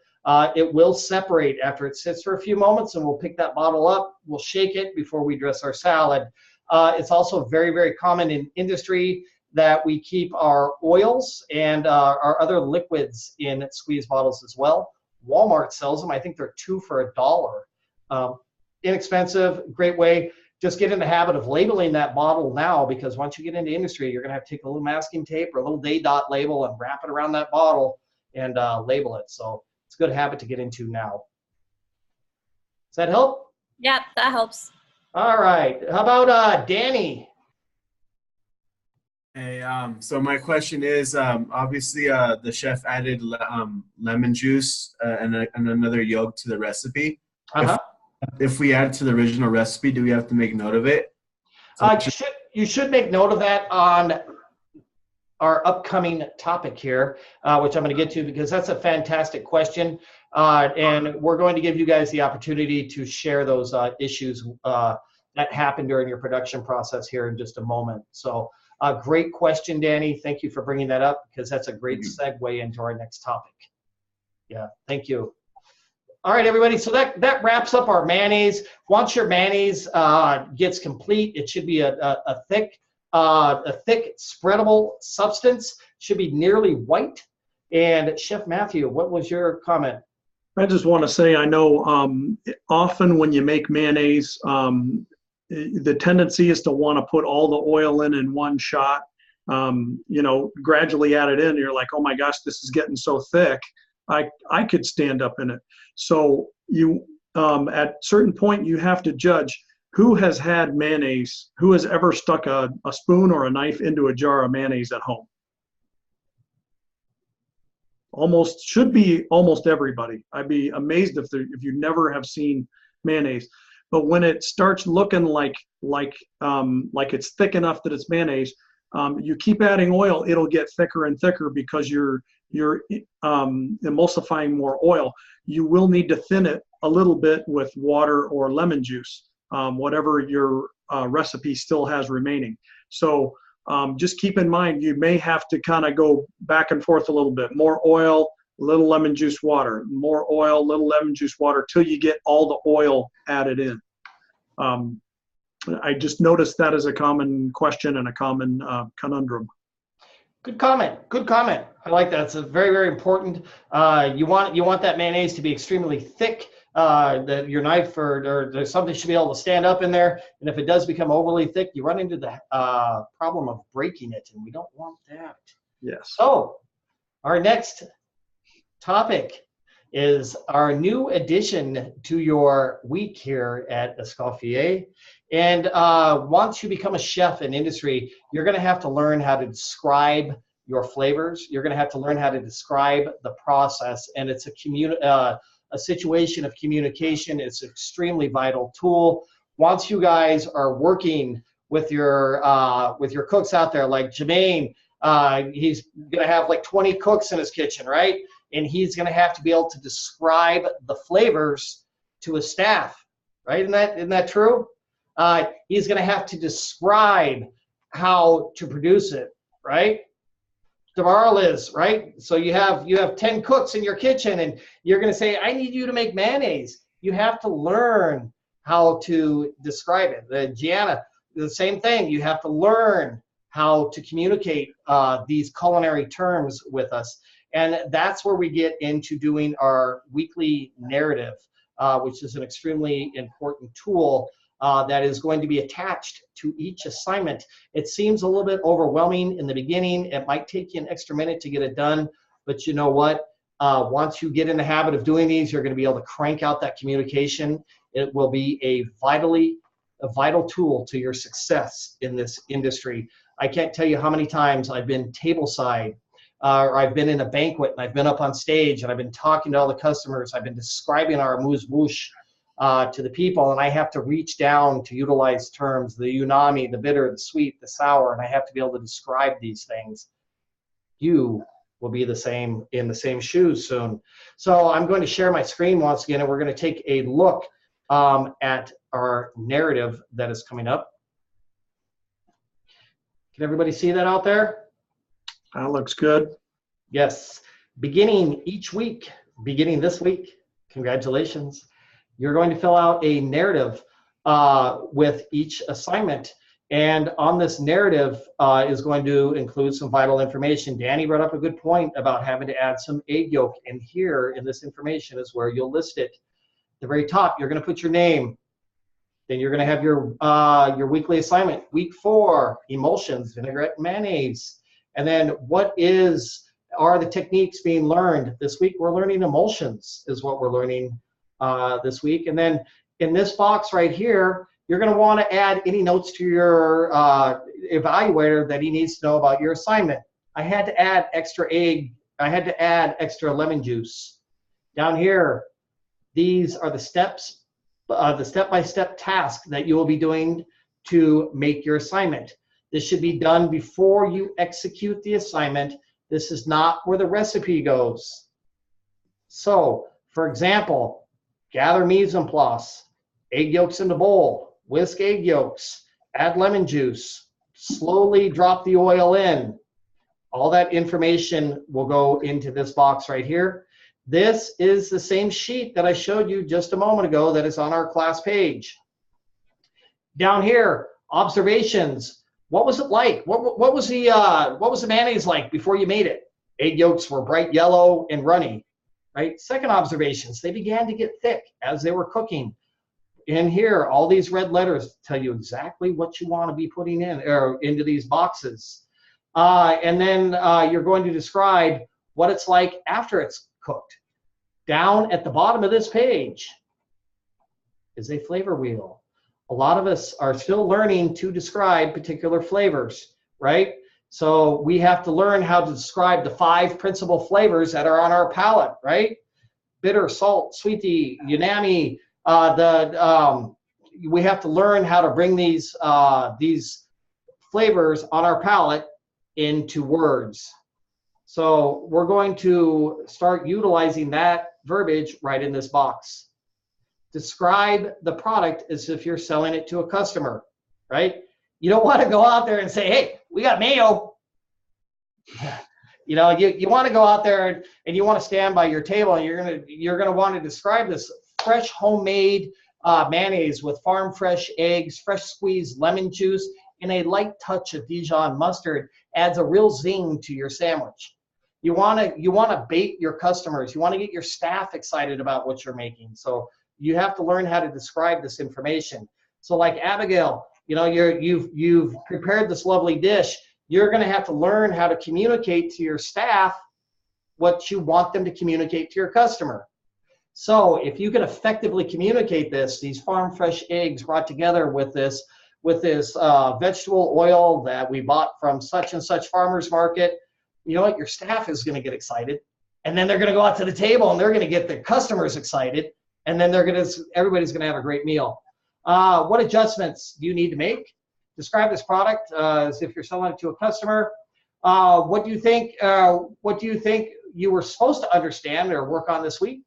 It will separate after it sits for a few moments, and we'll pick that bottle up. We'll shake it before we dress our salad. It's also very, very common in industry that we keep our oils and our other liquids in squeeze bottles as well. Walmart sells them. I think they're 2 for $1. Inexpensive, great way. Just get in the habit of labeling that bottle now, because once you get into industry, you're going to have to take a little masking tape or a little day dot label and wrap it around that bottle and label it. So it's a good habit to get into now. Does that help? Yeah, that helps. All right. How about Danny? Hey, so my question is, obviously the chef added lemon juice and another yolk to the recipe. If we add to the original recipe, do we have to make note of it? You should make note of that on our upcoming topic here, which I'm going to get to, because that's a fantastic question. And we're going to give you guys the opportunity to share those issues that happen during your production process here in just a moment. So great question, Danny. Thank you for bringing that up, because that's a great segue into our next topic. Yeah, thank you. All right, everybody, so that wraps up our mayonnaise. Once your mayonnaise gets complete, it should be a thick, spreadable substance. Should be nearly white. And Chef Matthew, what was your comment? I just want to say, I know often when you make mayonnaise, the tendency is to want to put all the oil in one shot. Gradually add it in. You're like, oh my gosh, this is getting so thick. I could stand up in it. So you, at certain point, you have to judge who has had mayonnaise, who has ever stuck a spoon or a knife into a jar of mayonnaise at home. Should be almost everybody. I'd be amazed if you never have seen mayonnaise. But when it starts looking like it's thick enough that it's mayonnaise, you keep adding oil, it'll get thicker and thicker, because you're emulsifying more oil. You will need to thin it a little bit with water or lemon juice, whatever your recipe still has remaining. So just keep in mind, you may have to kind of go back and forth a little bit. More oil, little lemon juice water, more oil, little lemon juice water, till you get all the oil added in. I just noticed that as a common question and a common conundrum. Good comment. Good comment. I like that. It's a very, very important. You want that mayonnaise to be extremely thick. That your knife or something should be able to stand up in there. And if it does become overly thick, you run into the problem of breaking it, and we don't want that. Yes. So, our next topic. is our new addition to your week here at Escoffier. And once you become a chef in industry, you're going to have to learn how to describe your flavors. You're going to have to learn how to describe the process, and it's a situation of communication. It's an extremely vital tool. Once you guys are working with your cooks out there, like Jermaine, he's going to have like 20 cooks in his kitchen, right? And he's going to have to be able to describe the flavors to his staff, right? Isn't that true? He's going to have to describe how to produce it, right? Tomorrow, Liz, right? So you have 10 cooks in your kitchen, and you're going to say, I need you to make mayonnaise. You have to learn how to describe it. Gianna, the same thing. You have to learn how to communicate these culinary terms with us. And that's where we get into doing our weekly narrative, which is an extremely important tool that is going to be attached to each assignment. It seems a little bit overwhelming in the beginning. It might take you an extra minute to get it done, but you know what? Once you get in the habit of doing these, you're going to be able to crank out that communication. It will be a vital tool to your success in this industry. I can't tell you how many times I've been tableside, or I've been in a banquet and I've been up on stage and I've been talking to all the customers. I've been describing our amuse-bouche to the people, and I have to reach down to utilize terms, the umami, the bitter, the sweet, the sour, and I have to be able to describe these things. You will be the same, in the same shoes soon. So I'm going to share my screen once again, and we're going to take a look at our narrative that is coming up. Can everybody see that out there? That looks good. Yes. Beginning each week, beginning this week, congratulations. You're going to fill out a narrative with each assignment. And on this narrative is going to include some vital information. Danny brought up a good point about having to add some egg yolk. And here in this information is where you'll list it. At the very top, you're going to put your name. Then you're going to have your weekly assignment. Week 4, emulsions, vinaigrette, and mayonnaise. And then what are the techniques being learned? This week we're learning emulsions is what we're learning this week. And then in this box right here, you're going to want to add any notes to your evaluator that he needs to know about your assignment. I had to add extra egg. I had to add extra lemon juice. Down here, these are the steps, the step-by-step task that you will be doing to make your assignment. This should be done before you execute the assignment. This is not where the recipe goes. So, for example, gather mise en place, egg yolks in the bowl, whisk egg yolks, add lemon juice, slowly drop the oil in. All that information will go into this box right here. This is the same sheet that I showed you just a moment ago that is on our class page. Down here, observations. What was it like? What was the mayonnaise like before you made it? Egg yolks were bright yellow and runny, right? Second observations, they began to get thick as they were cooking. In here, all these red letters tell you exactly what you want to be putting in or into these boxes. And then you're going to describe what it's like after it's cooked. Down at the bottom of this page is a flavor wheel. A lot of us are still learning to describe particular flavors, right? So we have to learn how to describe the 5 principal flavors that are on our palate, right? Bitter, salt, sweetie, umami. We have to learn how to bring these flavors on our palate into words. So we're going to start utilizing that verbiage right in this box. Describe the product as if you're selling it to a customer, right? You don't want to go out there and say, hey, we got mayo. You know, you want to go out there and you want to stand by your table and you're gonna want to describe this fresh homemade mayonnaise with farm fresh eggs, fresh squeezed lemon juice, and a light touch of Dijon mustard adds a real zing to your sandwich. You want to bait your customers. You want to get your staff excited about what you're making. So you have to learn how to describe this information. So like Abigail, you know, you've prepared this lovely dish. You're going to have to learn how to communicate to your staff what you want them to communicate to your customer. So if you can effectively communicate this, these farm fresh eggs brought together with this vegetable oil that we bought from such and such farmer's market, you know what, your staff is going to get excited, and then they're going to go out to the table and they're going to get their customers excited, and then everybody's going to have a great meal. What adjustments do you need to make? Describe this product as if you're selling it to a customer. What do you think you were supposed to understand or work on this week?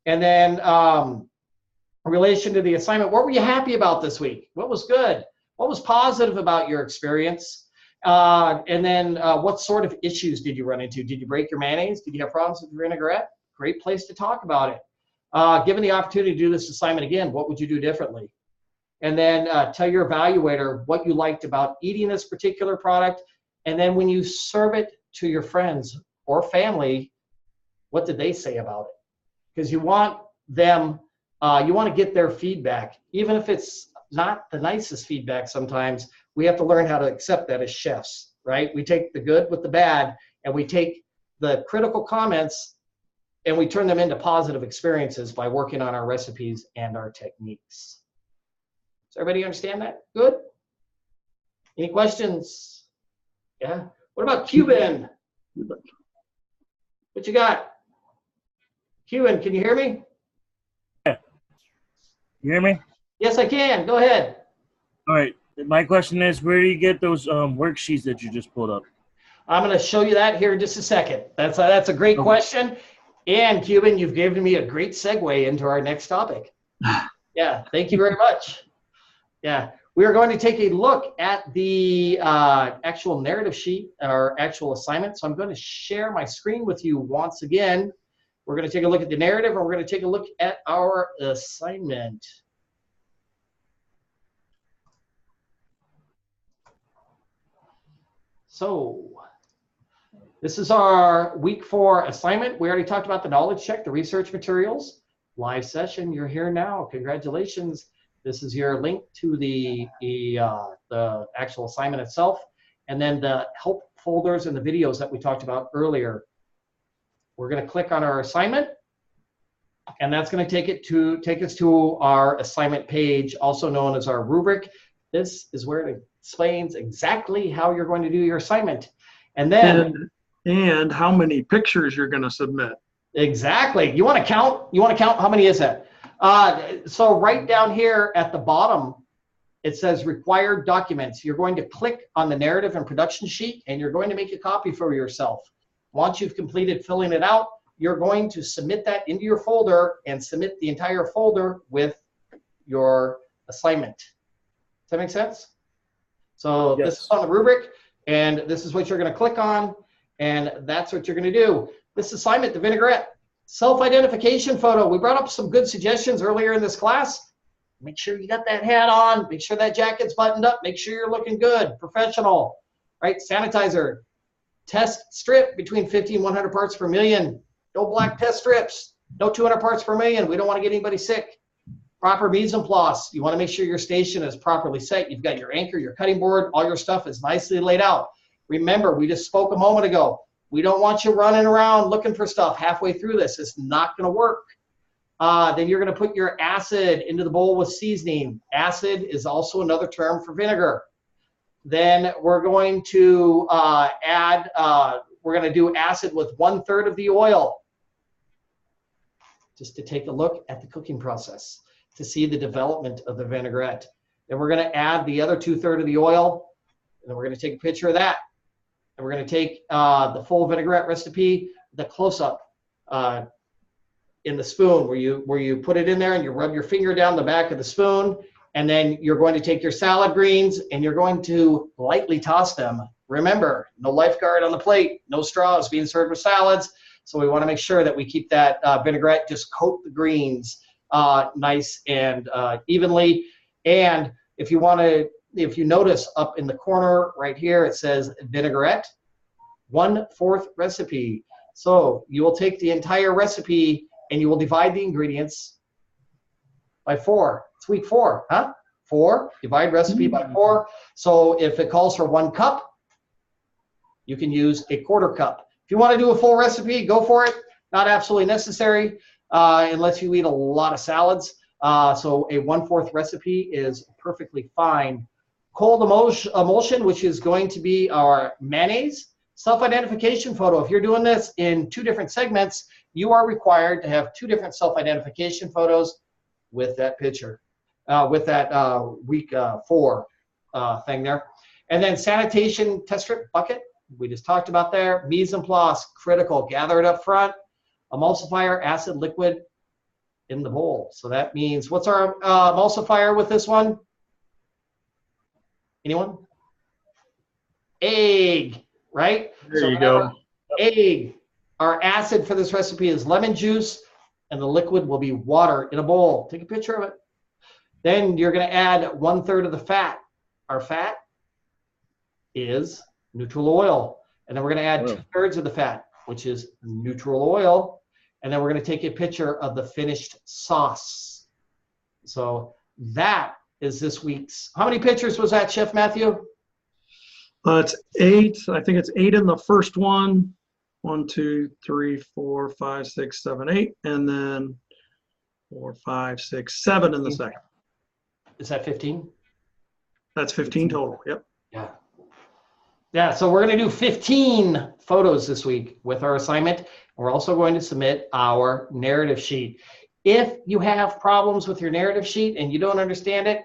And then in relation to the assignment, what were you happy about this week? What was good? What was positive about your experience? And then what sort of issues did you run into? Did you break your mayonnaise? Did you have problems with your vinaigrette? Great place to talk about it. Given the opportunity to do this assignment again, what would you do differently? And then tell your evaluator what you liked about eating this particular product. And then when you serve it to your friends or family, what did they say about it? Because you want them, you want to get their feedback. Even if it's not the nicest feedback sometimes, we have to learn how to accept that as chefs, right? We take the good with the bad, and we take the critical comments and we turn them into positive experiences by working on our recipes and our techniques. Does everybody understand that? Good? Any questions? Yeah? What about Cuban? What you got? Cuban, can you hear me? Yeah. You hear me? Yes, I can. Go ahead. All right. My question is, where do you get those worksheets that you just pulled up? I'm going to show you that here in just a second. That's a great question. And Cuban, you've given me a great segue into our next topic. Yeah, thank you very much. Yeah, we are going to take a look at the actual narrative sheet, our actual assignment. So I'm going to share my screen with you once again. We're going to take a look at the narrative, and we're going to take a look at our assignment. So this is our week 4 assignment. We already talked about the knowledge check, the research materials, live session. You're here now. Congratulations. This is your link to the actual assignment itself, and then the help folders and the videos that we talked about earlier. We're going to click on our assignment, and that's going to take us to our assignment page, also known as our rubric. This is where it explains exactly how you're going to do your assignment, and then and how many pictures you're going to submit. Exactly. You want to count? You want to count? How many is that? So right down here at the bottom, it says required documents. You're going to click on the narrative and production sheet, and you're going to make a copy for yourself. Once you've completed filling it out, you're going to submit that into your folder and submit the entire folder with your assignment. Does that make sense? So yes. This is on the rubric, and this is what you're going to click on, and that's what you're going to do. This assignment, the vinaigrette, self-identification photo. We brought up some good suggestions earlier in this class. Make sure you got that hat on. Make sure that jacket's buttoned up. Make sure you're looking good, professional, right? Sanitizer. Test strip between 50 and 100 parts per million. No black test strips. No 200 parts per million. We don't want to get anybody sick. Proper mise en place. You want to make sure your station is properly set. You've got your anchor, your cutting board, all your stuff is nicely laid out. Remember, we just spoke a moment ago. We don't want you running around looking for stuff halfway through this. It's not going to work. Then you're going to put your acid into the bowl with seasoning. Acid is also another term for vinegar. Then we're going to we're going to do acid with 1/3 of the oil, just to take a look at the cooking process, to see the development of the vinaigrette. Then we're going to add the other 2/3 of the oil, and then we're going to take a picture of that. And we're going to take the full vinaigrette recipe, the close-up in the spoon, where you put it in there and you rub your finger down the back of the spoon, and then you're going to take your salad greens and you're going to lightly toss them. Remember, no lifeguard on the plate, no straws being served with salads. So we want to make sure that we keep that vinaigrette, just coat the greens nice and evenly. And if you notice up in the corner right here, it says vinaigrette, 1/4 recipe. So you will take the entire recipe and you will divide the ingredients by 4. It's week 4, huh? 4, divide recipe by 4. So if it calls for 1 cup, you can use a 1/4 cup. If you want to do a full recipe, go for it. Not absolutely necessary. and lets you eat a lot of salads. So a 1/4 recipe is perfectly fine. Cold emulsion, which is going to be our mayonnaise. Self-identification photo. If you're doing this in 2 different segments, you are required to have 2 different self-identification photos with that picture, with that week 4 thing there. And then sanitation test strip bucket, we just talked about there. Mise en place, critical. Gather it up front. Emulsifier, acid, liquid in the bowl. So that means, what's our emulsifier with this one? Anyone? Egg, right? There you go. Egg. Our acid for this recipe is lemon juice, and the liquid will be water in a bowl. Take a picture of it. Then you're going to add 1/3 of the fat. Our fat is neutral oil. And then we're going to add 2/3 of the fat, which is neutral oil. And then we're going to take a picture of the finished sauce. So that is this week's. How many pictures was that, Chef Matthew? It's 8. I think it's 8 in the first one. 1, 2, 3, 4, 5, 6, 7, 8. And then 4, 5, 6, 7 in the second. Is that 15? That's 15 total. Yep. Yeah. Yeah, so we're going to do 15 photos this week with our assignment. We're also going to submit our narrative sheet. If you have problems with your narrative sheet and you don't understand it,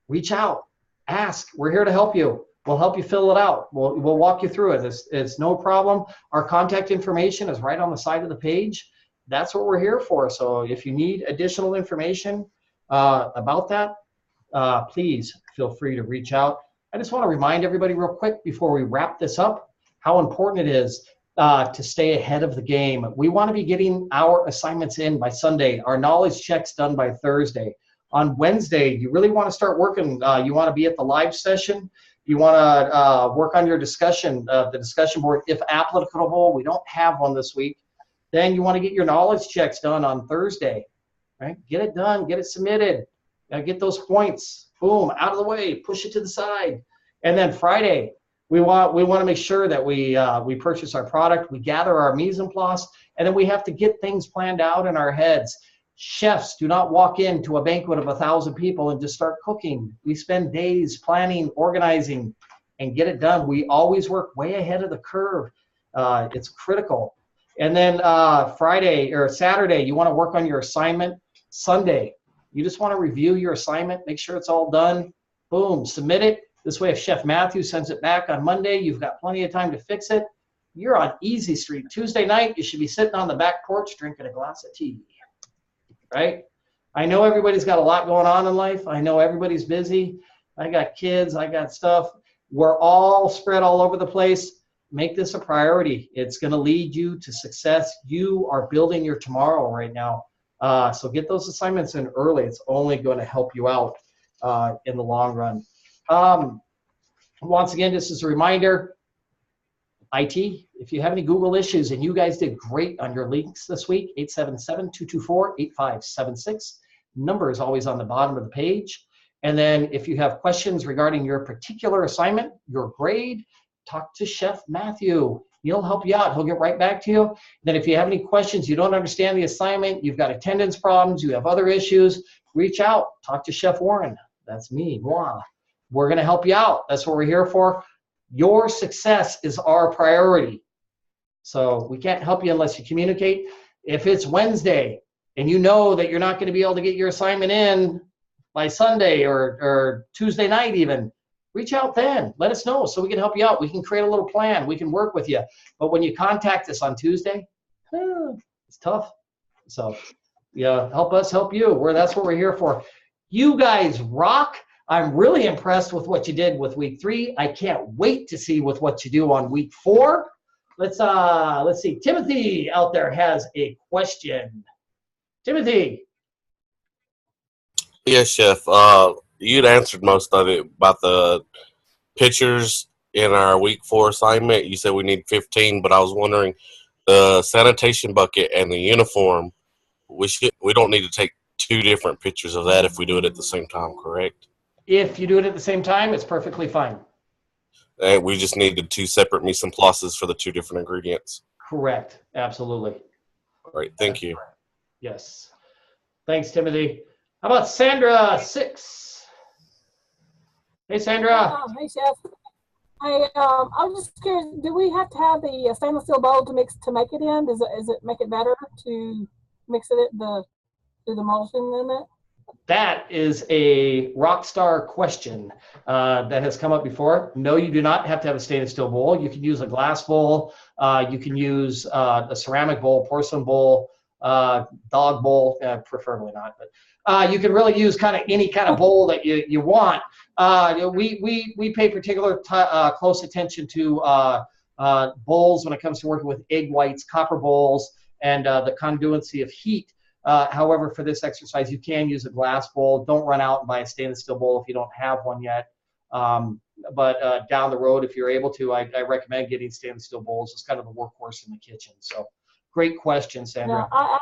reach out, ask. We're here to help you. We'll help you fill it out. We'll walk you through it. It's no problem. Our contact information is right on the side of the page. That's what we're here for. So if you need additional information about that, please feel free to reach out. I just want to remind everybody real quick before we wrap this up how important it is to stay ahead of the game. We want to be getting our assignments in by Sunday, our knowledge checks done by Thursday. On Wednesday, you really want to start working. You want to be at the live session. You want to work on your discussion, the discussion board, if applicable. We don't have one this week. Then you want to get your knowledge checks done on Thursday, right? Get it done, get it submitted, get those points, boom, out of the way, push it to the side. And then Friday, we want to make sure that we purchase our product, we gather our mise en place, and then we have to get things planned out in our heads. Chefs do not walk into a banquet of 1,000 people and just start cooking. We spend days planning, organizing, and get it done. We always work way ahead of the curve. It's critical. And then Friday or Saturday, you want to work on your assignment. Sunday, you just want to review your assignment, make sure it's all done. Boom, submit it. This way, if Chef Matthew sends it back on Monday, you've got plenty of time to fix it. You're on easy street. Tuesday night, you should be sitting on the back porch drinking a glass of tea, right? I know everybody's got a lot going on in life. I know everybody's busy. I got kids, I got stuff. We're all spread all over the place. Make this a priority. It's going to lead you to success. You are building your tomorrow right now. So get those assignments in early. It's only going to help you out in the long run. Once again, just as a reminder, IT, if you have any Google issues, and you guys did great on your links this week, 877-224-8576. Number is always on the bottom of the page. And then if you have questions regarding your particular assignment, your grade, talk to Chef Matthew. He'll help you out. He'll get right back to you. Then if you have any questions, you don't understand the assignment, you've got attendance problems, you have other issues, reach out. Talk to Chef Warren. That's me, moi. We're going to help you out. That's what we're here for. Your success is our priority. So we can't help you unless you communicate. If it's Wednesday and you know that you're not going to be able to get your assignment in by Sunday or Tuesday night even, reach out then. Let us know so we can help you out. We can create a little plan. We can work with you. But when you contact us on Tuesday, it's tough. So yeah, help us help you. That's what we're here for. You guys rock. I'm really impressed with what you did with week 3. I can't wait to see with what you do on week 4. Let's see. Timothy out there has a question. Timothy. Yes, Chef. You'd answered most of it about the pictures in our week 4 assignment. You said we need 15, but I was wondering the sanitation bucket and the uniform. We don't need to take 2 different pictures of that if we do it at the same time, correct? If you do it at the same time, it's perfectly fine. And we just needed 2 separate mise en places for the 2 different ingredients. Correct. Absolutely. All right. Thank you. Yes. Thanks, Timothy. How about Sandra 6? Hey, Sandra. Hey, Chef. I was just curious. Do we have to have the stainless steel bowl to make it in? Does it make it better to mix it do the emulsion in it? That is a rock star question that has come up before. No, you do not have to have a stainless steel bowl. You can use a glass bowl. You can use a ceramic bowl, porcelain bowl, dog bowl, preferably not, but you can really use kind of any kind of bowl that you want. We pay particular close attention to bowls when it comes to working with egg whites, copper bowls, and the conduency of heat. However, for this exercise, you can use a glass bowl. Don't run out and buy a stainless steel bowl if you don't have one yet. But down the road, if you're able to, I recommend getting stainless steel bowls. It's kind of the workhorse in the kitchen. So, great question, Sandra. Yeah,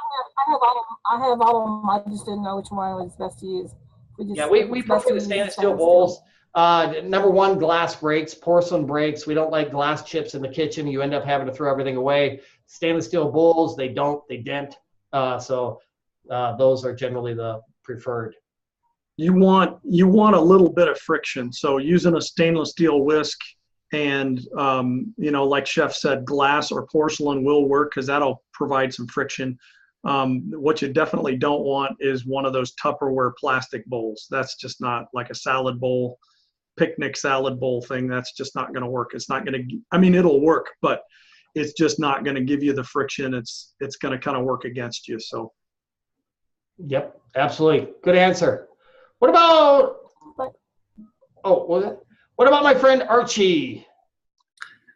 I have all of them. I just didn't know which one was best to use. We prefer the stainless steel bowls. Number one, glass breaks, porcelain breaks. We don't like glass chips in the kitchen. You end up having to throw everything away. Stainless steel bowls, they dent. So those are generally the preferred. You want a little bit of friction. So using a stainless steel whisk and, like Chef said, glass or porcelain will work because that'll provide some friction. What you definitely don't want is one of those Tupperware plastic bowls. That's just not like a salad bowl, picnic salad bowl thing. That's just not going to work. It's not going to, it'll work, but it's just not going to give you the friction. It's going to kind of work against you. So. Yep, absolutely. Good answer. What about, what about my friend Archie?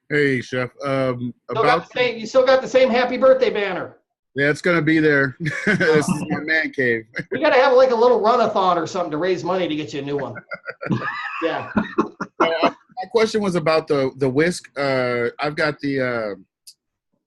Hey, Chef. You still got the same happy birthday banner. Yeah, it's going to be there. This is my man cave. We got to have like a little run-a-thon or something to raise money to get you a new one. Yeah. My question was about the whisk. I've got the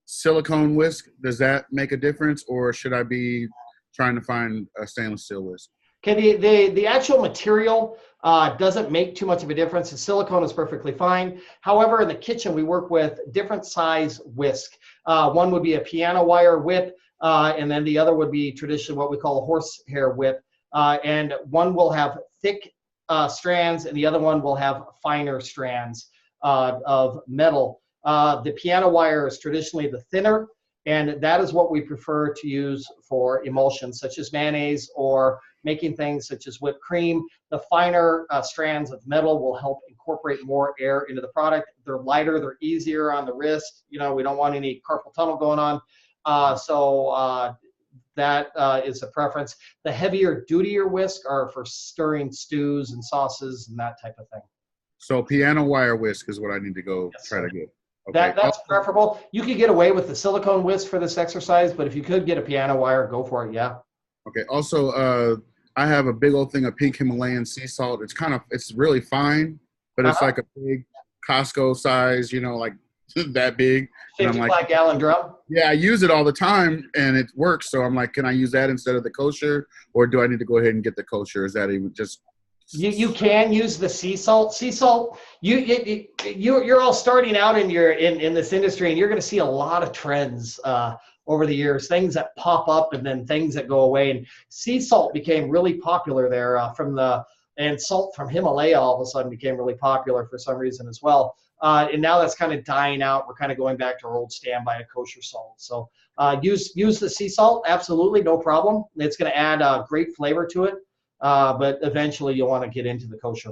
silicone whisk. Does that make a difference, or should I be trying to find a stainless steel whisk? Okay, the actual material doesn't make too much of a difference. The silicone is perfectly fine. However, in the kitchen, we work with different size whisk. One would be a piano wire whip, and then the other would be traditionally what we call a horsehair whip. And one will have thick strands, and the other one will have finer strands of metal. The piano wire is traditionally the thinner, and that is what we prefer to use for emulsions such as mayonnaise or making things such as whipped cream. The finer strands of metal will help incorporate more air into the product. They're lighter, they're easier on the wrist. We don't want any carpal tunnel going on. So that is a preference. The heavier, dutier whisk are for stirring stews and sauces and that type of thing. So piano wire whisk is what I need to go try to get. Okay. That's preferable. You could get away with the silicone whisk for this exercise, but if you could get a piano wire, go for it, yeah. Okay. Also, I have a big old thing of pink Himalayan sea salt. It's really fine, but it's like a big Costco size, like that big. 55-gallon drum? Yeah, I use it all the time, and it works. So I'm like, can I use that instead of the kosher, or do I need to go ahead and get the kosher? Is that even just... You can use the sea salt. Sea salt, you're all starting out in this industry, and you're going to see a lot of trends over the years, things that pop up and then things that go away. And sea salt became really popular there and salt from Himalaya all of a sudden became really popular for some reason as well. And now that's kind of dying out. We're kind of going back to our old standby of kosher salt. So use the sea salt, absolutely, no problem. It's going to add great flavor to it. But eventually you'll want to get into the kosher.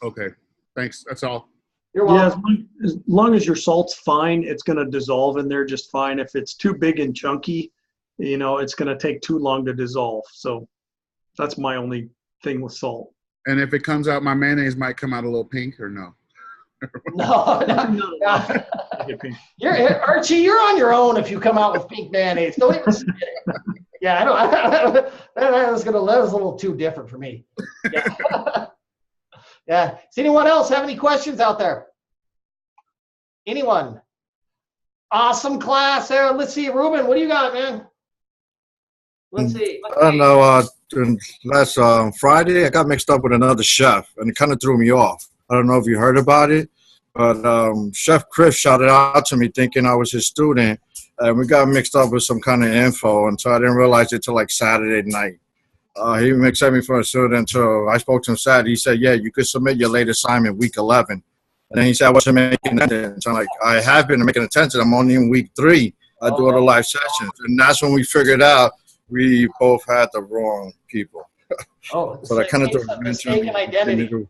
Okay, thanks. That's all. You're welcome. Yeah, as long as your salt's fine, it's going to dissolve in there just fine. If it's too big and chunky, it's going to take too long to dissolve. So that's my only thing with salt. And if it comes out, my mayonnaise might come out a little pink, or no? No. Archie, you're on your own if you come out with pink mayonnaise. Don't even say it. Yeah, that was a little too different for me. Yeah. Yeah. Does anyone else have any questions out there? Anyone? Awesome class there. Let's see, Ruben, what do you got, man? Let's see. I don't know. Last Friday, I got mixed up with another chef, and it kind of threw me off. I don't know if you heard about it, but Chef Chris shouted out to me thinking I was his student, and we got mixed up with some kind of info, and so I didn't realize it till like Saturday night. He accepted me for a student, so I spoke to him Saturday. He said, yeah, you could submit your late assignment week 11. And then he said I wasn't making attendance. I'm like, I have been making attendance. I'm only in week 3. I do all the live sessions. And that's when we figured out we both had the wrong people. Oh, so that kind of threw a wrench in mistaken identity.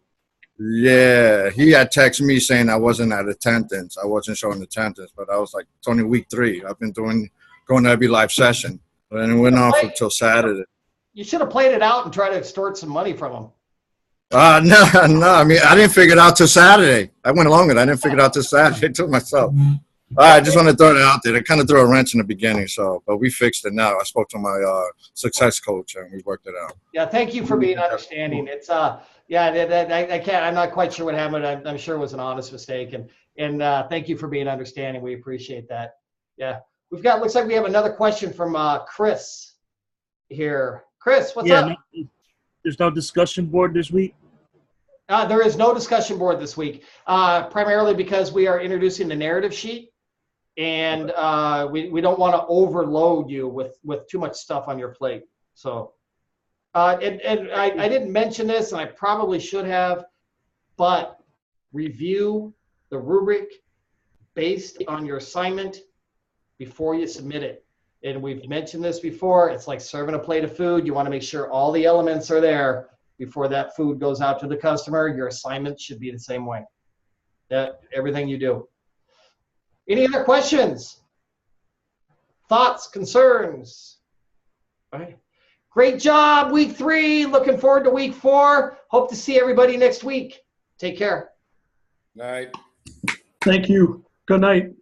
Yeah, he had texted me saying I wasn't at attendance. I wasn't showing attendance, but I was like, it's only week 3. I've been going to every live session. And it went on until Saturday. You should have played it out and tried to extort some money from him. No. I mean, I didn't figure it out till Saturday. I went along with it. I didn't figure it out till Saturday. To myself. I just want to throw it out there. It kind of threw a wrench in the beginning, but we fixed it now. I spoke to my success coach and we worked it out. Yeah, thank you for being understanding. It's I can't. I'm not quite sure what happened. I'm sure it was an honest mistake, and thank you for being understanding. We appreciate that. Yeah, looks like we have another question from Chris here. Chris, what's up? There's no discussion board this week? There is no discussion board this week, primarily because we are introducing the narrative sheet, and we don't want to overload you with too much stuff on your plate. So, and I didn't mention this, and I probably should have, but review the rubric based on your assignment before you submit it. And we've mentioned this before. It's like serving a plate of food. You want to make sure all the elements are there before that food goes out to the customer. Your assignment should be the same way. Everything you do. Any other questions? Thoughts, concerns? All right. Great job, week 3. Looking forward to week 4. Hope to see everybody next week. Take care. Night. Thank you. Good night.